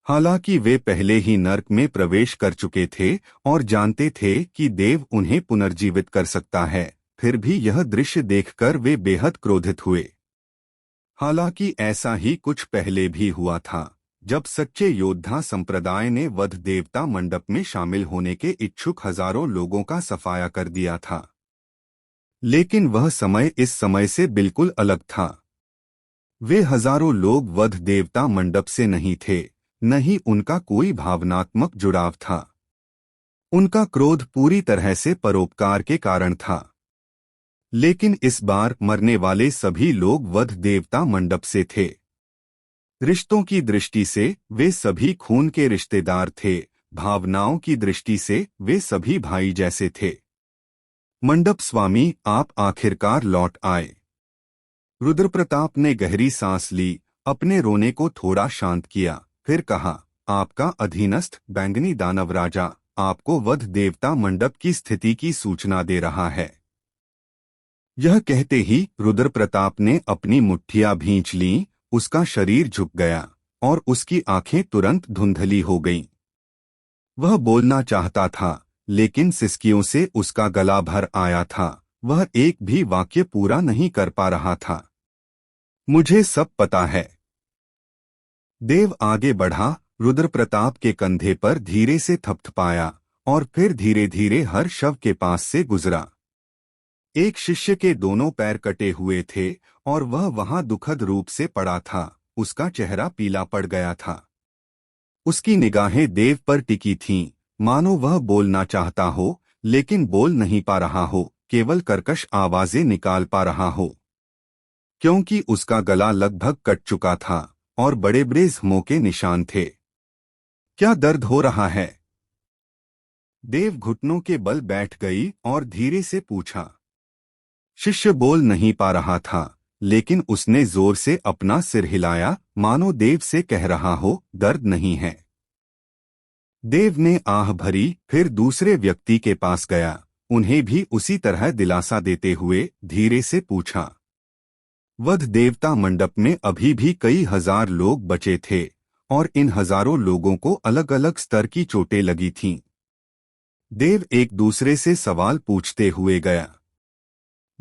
हालांकि वे पहले ही नर्क में प्रवेश कर चुके थे और जानते थे कि देव उन्हें पुनर्जीवित कर सकता है, फिर भी यह दृश्य देखकर वे बेहद क्रोधित हुए। हालांकि ऐसा ही कुछ पहले भी हुआ था, जब सच्चे योद्धा संप्रदाय ने वध देवता मंडप में शामिल होने के इच्छुक हजारों लोगों का सफाया कर दिया था। लेकिन वह समय इस समय से बिल्कुल अलग था। वे हजारों लोग वध देवता मंडप से नहीं थे, न ही उनका कोई भावनात्मक जुड़ाव था। उनका क्रोध पूरी तरह से परोपकार के कारण था। लेकिन इस बार मरने वाले सभी लोग वध देवता मंडप से थे। रिश्तों की दृष्टि से वे सभी खून के रिश्तेदार थे, भावनाओं की दृष्टि से वे सभी भाई जैसे थे। मंडप स्वामी, आप आखिरकार लौट आए। रुद्रप्रताप ने गहरी सांस ली, अपने रोने को थोड़ा शांत किया, फिर कहा, आपका अधीनस्थ बैंगनी दानव राजा आपको वध देवता मंडप की स्थिति की सूचना दे रहा है। यह कहते ही रुद्रप्रताप ने अपनी मुट्ठियां भींच लीं, उसका शरीर झुक गया और उसकी आंखें तुरंत धुंधली हो गईं। वह बोलना चाहता था, लेकिन सिसकियों से उसका गला भर आया था। वह एक भी वाक्य पूरा नहीं कर पा रहा था। मुझे सब पता है। देव आगे बढ़ा, रुद्रप्रताप के कंधे पर धीरे से थपथपाया और फिर धीरे धीरे हर शव के पास से गुजरा। एक शिष्य के दोनों पैर कटे हुए थे और वह वहां दुखद रूप से पड़ा था। उसका चेहरा पीला पड़ गया था। उसकी निगाहें देव पर टिकी थीं, मानो वह बोलना चाहता हो, लेकिन बोल नहीं पा रहा हो, केवल कर्कश आवाजें निकाल पा रहा हो, क्योंकि उसका गला लगभग कट चुका था और बड़े बड़े जख्मों के निशान थे। क्या दर्द हो रहा है? देव घुटनों के बल बैठ गई और धीरे से पूछा। शिष्य बोल नहीं पा रहा था, लेकिन उसने जोर से अपना सिर हिलाया, मानो देव से कह रहा हो, दर्द नहीं है। देव ने आह भरी, फिर दूसरे व्यक्ति के पास गया, उन्हें भी उसी तरह दिलासा देते हुए धीरे से पूछा। वध देवता मंडप में अभी भी कई हजार लोग बचे थे और इन हजारों लोगों को अलग अलग स्तर की चोटें लगी थीं। देव एक दूसरे से सवाल पूछते हुए गया।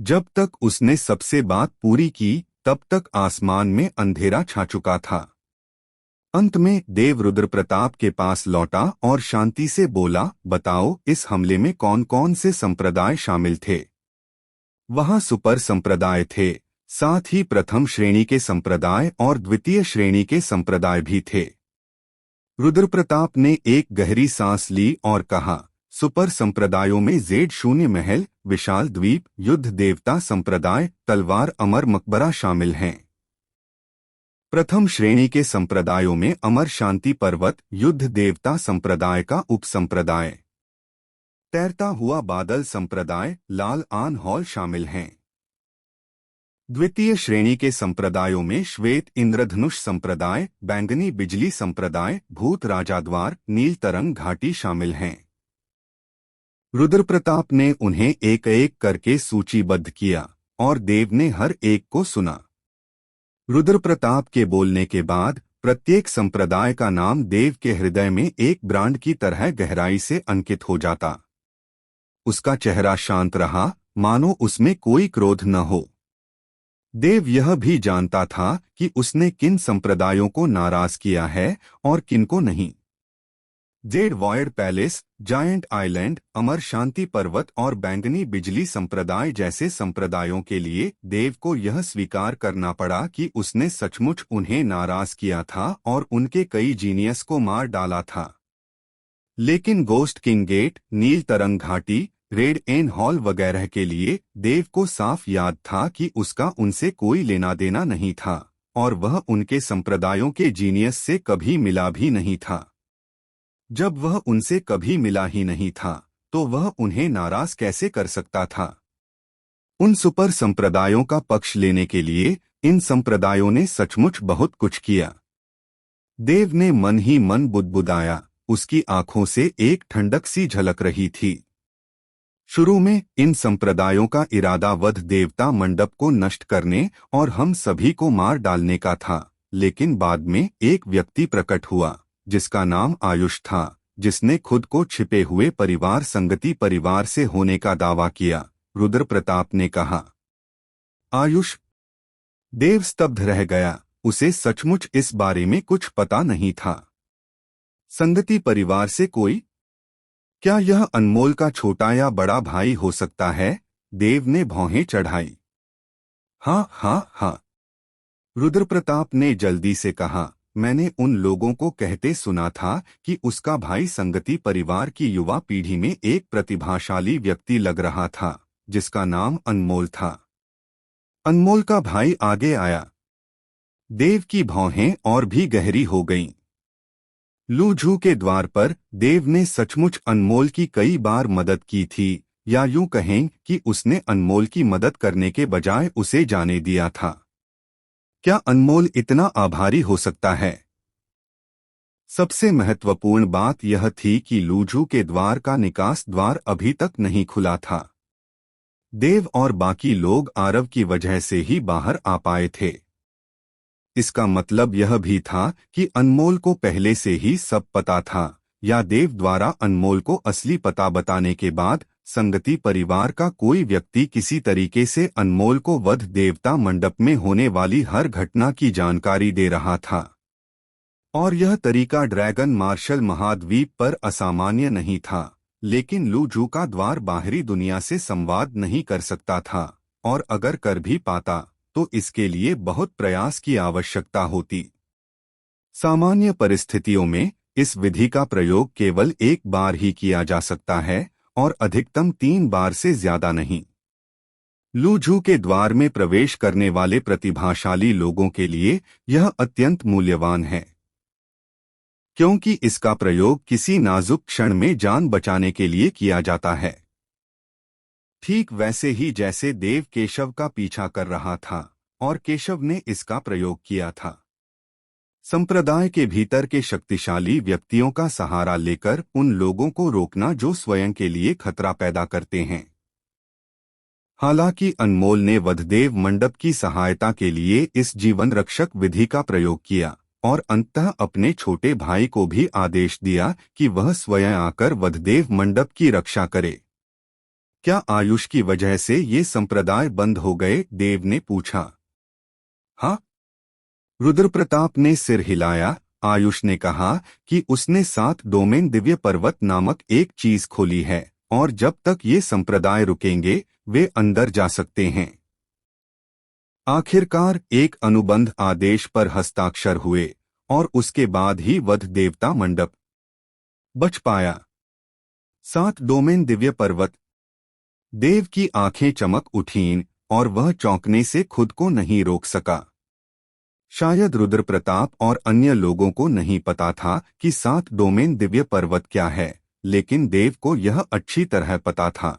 जब तक उसने सबसे बात पूरी की, तब तक आसमान में अंधेरा छा चुका था। अंत में देव रुद्रप्रताप के पास लौटा और शांति से बोला, बताओ, इस हमले में कौन कौन से संप्रदाय शामिल थे? वहां सुपर संप्रदाय थे, साथ ही प्रथम श्रेणी के संप्रदाय और द्वितीय श्रेणी के संप्रदाय भी थे। रुद्रप्रताप ने एक गहरी सांस ली और कहा, सुपर संप्रदायों में Z0 महल, विशाल द्वीप, युद्ध देवता संप्रदाय, तलवार, अमर मकबरा शामिल हैं। प्रथम श्रेणी के संप्रदायों में अमर शांति पर्वत, युद्ध देवता संप्रदाय का उपसंप्रदाय, तैरता हुआ बादल संप्रदाय, लाल आन हॉल शामिल हैं। द्वितीय श्रेणी के संप्रदायों में श्वेत इंद्रधनुष संप्रदाय, बैंगनी बिजली संप्रदाय, भूत राजाद्वार, नील तरंग घाटी शामिल हैं। रुद्रप्रताप ने उन्हें एक एक करके सूचीबद्ध किया और देव ने हर एक को सुना। रुद्रप्रताप के बोलने के बाद प्रत्येक संप्रदाय का नाम देव के हृदय में एक ब्रांड की तरह गहराई से अंकित हो जाता। उसका चेहरा शांत रहा, मानो उसमें कोई क्रोध न हो। देव यह भी जानता था कि उसने किन संप्रदायों को नाराज किया है और किन को नहीं। Jade void palace, giant island, अमर शांति पर्वत और बैंगनी बिजली संप्रदाय जैसे संप्रदायों के लिए देव को यह स्वीकार करना पड़ा कि उसने सचमुच उन्हें नाराज किया था और उनके कई जीनियस को मार डाला था। लेकिन गोस्ट किंग गेट, नील तरंग घाटी, रेड एन हॉल वगैरह के लिए देव को साफ याद था कि उसका उनसे कोई लेना देना नहीं था और वह उनके संप्रदायों के जीनियस से कभी मिला भी नहीं था। जब वह उनसे कभी मिला ही नहीं था तो वह उन्हें नाराज कैसे कर सकता था। उन सुपर संप्रदायों का पक्ष लेने के लिए इन संप्रदायों ने सचमुच बहुत कुछ किया। देव ने मन ही मन बुदबुदाया, उसकी आंखों से एक ठंडक सी झलक रही थी। शुरू में इन संप्रदायों का इरादा वध देवता मंडप को नष्ट करने और हम सभी को मार डालने का था, लेकिन बाद में एक व्यक्ति प्रकट हुआ जिसका नाम आयुष था, जिसने खुद को छिपे हुए परिवार संगति परिवार से होने का दावा किया। रुद्र प्रताप ने कहा। आयुष? देव स्तब्ध रह गया, उसे सचमुच इस बारे में कुछ पता नहीं था। संगति परिवार से कोई? क्या यह अनमोल का छोटा या बड़ा भाई हो सकता है? देव ने भौहें चढ़ाई। हाँ हाँ हाँ, रुद्र प्रताप ने जल्दी से कहा। मैंने उन लोगों को कहते सुना था कि उसका भाई संगति परिवार की युवा पीढ़ी में एक प्रतिभाशाली व्यक्ति लग रहा था जिसका नाम अनमोल था। अनमोल का भाई आगे आया। देव की भौहें और भी गहरी हो गईं। लूझू के द्वार पर देव ने सचमुच अनमोल की कई बार मदद की थी, या यूं कहें कि उसने अनमोल की मदद करने के बजाय उसे जाने दिया था। क्या अनमोल इतना आभारी हो सकता है? सबसे महत्वपूर्ण बात यह थी कि लूझू के द्वार का निकास द्वार अभी तक नहीं खुला था। देव और बाकी लोग आरव की वजह से ही बाहर आ पाए थे। इसका मतलब यह भी था कि अनमोल को पहले से ही सब पता था, या देव द्वारा अनमोल को असली पता बताने के बाद संगति परिवार का कोई व्यक्ति किसी तरीके से अनमोल को वध देवता मंडप में होने वाली हर घटना की जानकारी दे रहा था। और यह तरीका ड्रैगन मार्शल महाद्वीप पर असामान्य नहीं था, लेकिन लूजू का द्वार बाहरी दुनिया से संवाद नहीं कर सकता था, और अगर कर भी पाता तो इसके लिए बहुत प्रयास की आवश्यकता होती। सामान्य परिस्थितियों में इस विधि का प्रयोग केवल एक बार ही किया जा सकता है और अधिकतम 3 बार से ज्यादा नहीं। लूझू के द्वार में प्रवेश करने वाले प्रतिभाशाली लोगों के लिए यह अत्यंत मूल्यवान है, क्योंकि इसका प्रयोग किसी नाजुक क्षण में जान बचाने के लिए किया जाता है। ठीक वैसे ही जैसे देव केशव का पीछा कर रहा था और केशव ने इसका प्रयोग किया था। संप्रदाय के भीतर के शक्तिशाली व्यक्तियों का सहारा लेकर उन लोगों को रोकना जो स्वयं के लिए खतरा पैदा करते हैं। हालांकि अनमोल ने वधदेव मंडप की सहायता के लिए इस जीवन रक्षक विधि का प्रयोग किया और अंततः अपने छोटे भाई को भी आदेश दिया कि वह स्वयं आकर वधदेव मंडप की रक्षा करे। क्या आयुष की वजह से ये संप्रदाय बंद हो गए? देव ने पूछा। हाँ, रुद्र प्रताप ने सिर हिलाया। आयुष ने कहा कि उसने 7 डोमेन दिव्य पर्वत नामक एक चीज खोली है और जब तक ये संप्रदाय रुकेंगे वे अंदर जा सकते हैं। आखिरकार एक अनुबंध आदेश पर हस्ताक्षर हुए और उसके बाद ही वध देवता मंडप बच पाया। 7 डोमेन दिव्य पर्वत। देव की आंखें चमक उठीं और वह चौंकने से खुद को नहीं रोक सका। शायद रुद्र प्रताप और अन्य लोगों को नहीं पता था कि 7 डोमेन दिव्य पर्वत क्या है, लेकिन देव को यह अच्छी तरह पता था।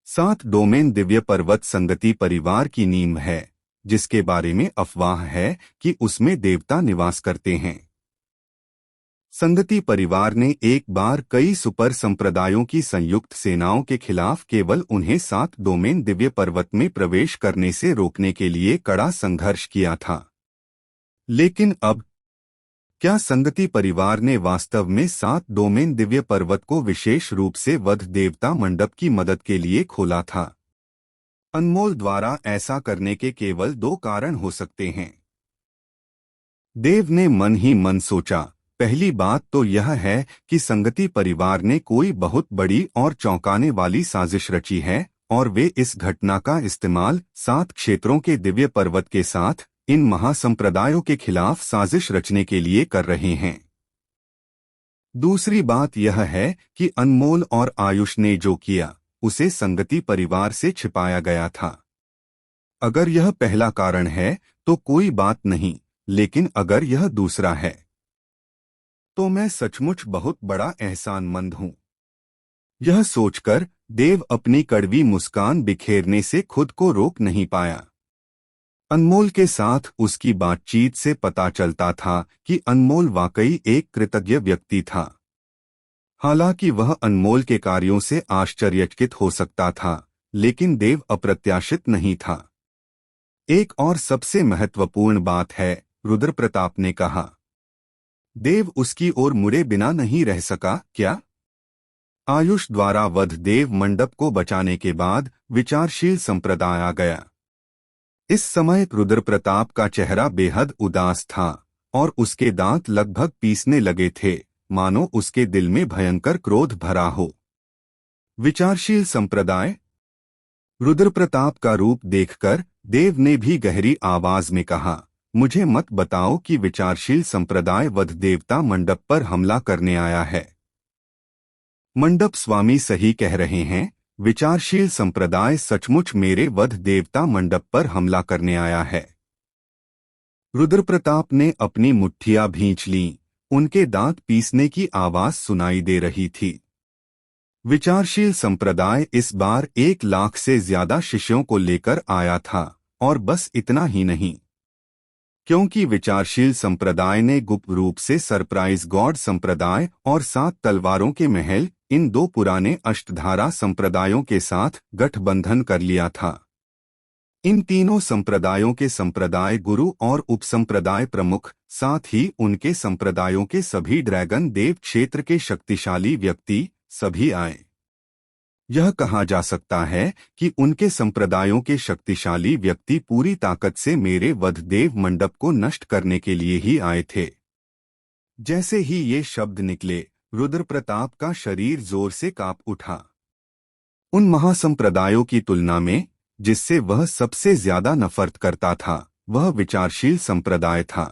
7 डोमेन दिव्य पर्वत संगति परिवार की नींव है, जिसके बारे में अफवाह है कि उसमें देवता निवास करते हैं। संगति परिवार ने एक बार कई सुपर संप्रदायों की संयुक्त सेनाओं के खिलाफ केवल उन्हें 7 डोमेन दिव्य पर्वत में प्रवेश करने से रोकने के लिए कड़ा संघर्ष किया था। लेकिन अब क्या संगति परिवार ने वास्तव में 7 डोमेन दिव्य पर्वत को विशेष रूप से वध देवता मंडप की मदद के लिए खोला था? अनमोल द्वारा ऐसा करने के केवल 2 कारण हो सकते हैं। देव ने मन ही मन सोचा। पहली बात तो यह है कि संगति परिवार ने कोई बहुत बड़ी और चौंकाने वाली साजिश रची है और वे इस घटना का इस्तेमाल 7 क्षेत्रों के दिव्य पर्वत के साथ इन महासंप्रदायों के खिलाफ साजिश रचने के लिए कर रहे हैं। दूसरी बात यह है कि अनमोल और आयुष ने जो किया उसे संगति परिवार से छिपाया गया था। अगर यह पहला कारण है तो कोई बात नहीं, लेकिन अगर यह दूसरा है तो मैं सचमुच बहुत बड़ा एहसानमंद हूं। यह सोचकर देव अपनी कड़वी मुस्कान बिखेरने से खुद को रोक नहीं पाया। अनमोल के साथ उसकी बातचीत से पता चलता था कि अनमोल वाकई एक कृतज्ञ व्यक्ति था। हालांकि वह अनमोल के कार्यों से आश्चर्यचकित हो सकता था, लेकिन देव अप्रत्याशित नहीं था। एक और सबसे महत्वपूर्ण बात है, रुद्रप्रताप ने कहा। देव उसकी ओर मुड़े बिना नहीं रह सका क्या? आयुष द्वारा वध देव मंडप को बचाने के बाद विचारशील संप्रदाय आ गया। इस समय रुद्रप्रताप का चेहरा बेहद उदास था और उसके दांत लगभग पीसने लगे थे, मानो उसके दिल में भयंकर क्रोध भरा हो। विचारशील संप्रदाय? रुद्रप्रताप का रूप देखकर देव ने भी गहरी आवाज में कहा, मुझे मत बताओ कि विचारशील संप्रदाय वध देवता मंडप पर हमला करने आया है। मंडप स्वामी सही कह रहे हैं, विचारशील संप्रदाय सचमुच मेरे वध देवता मंडप पर हमला करने आया है। रुद्रप्रताप ने अपनी मुट्ठियां भींच लीं, उनके दांत पीसने की आवाज सुनाई दे रही थी। विचारशील संप्रदाय इस बार 1 लाख से ज्यादा शिष्यों को लेकर आया था, और बस इतना ही नहीं, क्योंकि विचारशील संप्रदाय ने गुप्त रूप से सरप्राइज गॉड संप्रदाय और 7 तलवारों के महल, इन 2 पुराने अष्टधारा संप्रदायों के साथ गठबंधन कर लिया था। इन तीनों संप्रदायों के संप्रदाय गुरु और उपसंप्रदाय प्रमुख, साथ ही उनके संप्रदायों के सभी ड्रैगन देव क्षेत्र के शक्तिशाली व्यक्ति सभी आए। यह कहा जा सकता है कि उनके संप्रदायों के शक्तिशाली व्यक्ति पूरी ताकत से मेरे वध देव मंडप को नष्ट करने के लिए ही आए थे। जैसे ही ये शब्द निकले, रुद्रप्रताप का शरीर जोर से कांप उठा। उन महासंप्रदायों की तुलना में जिससे वह सबसे ज्यादा नफरत करता था, वह विचारशील संप्रदाय था।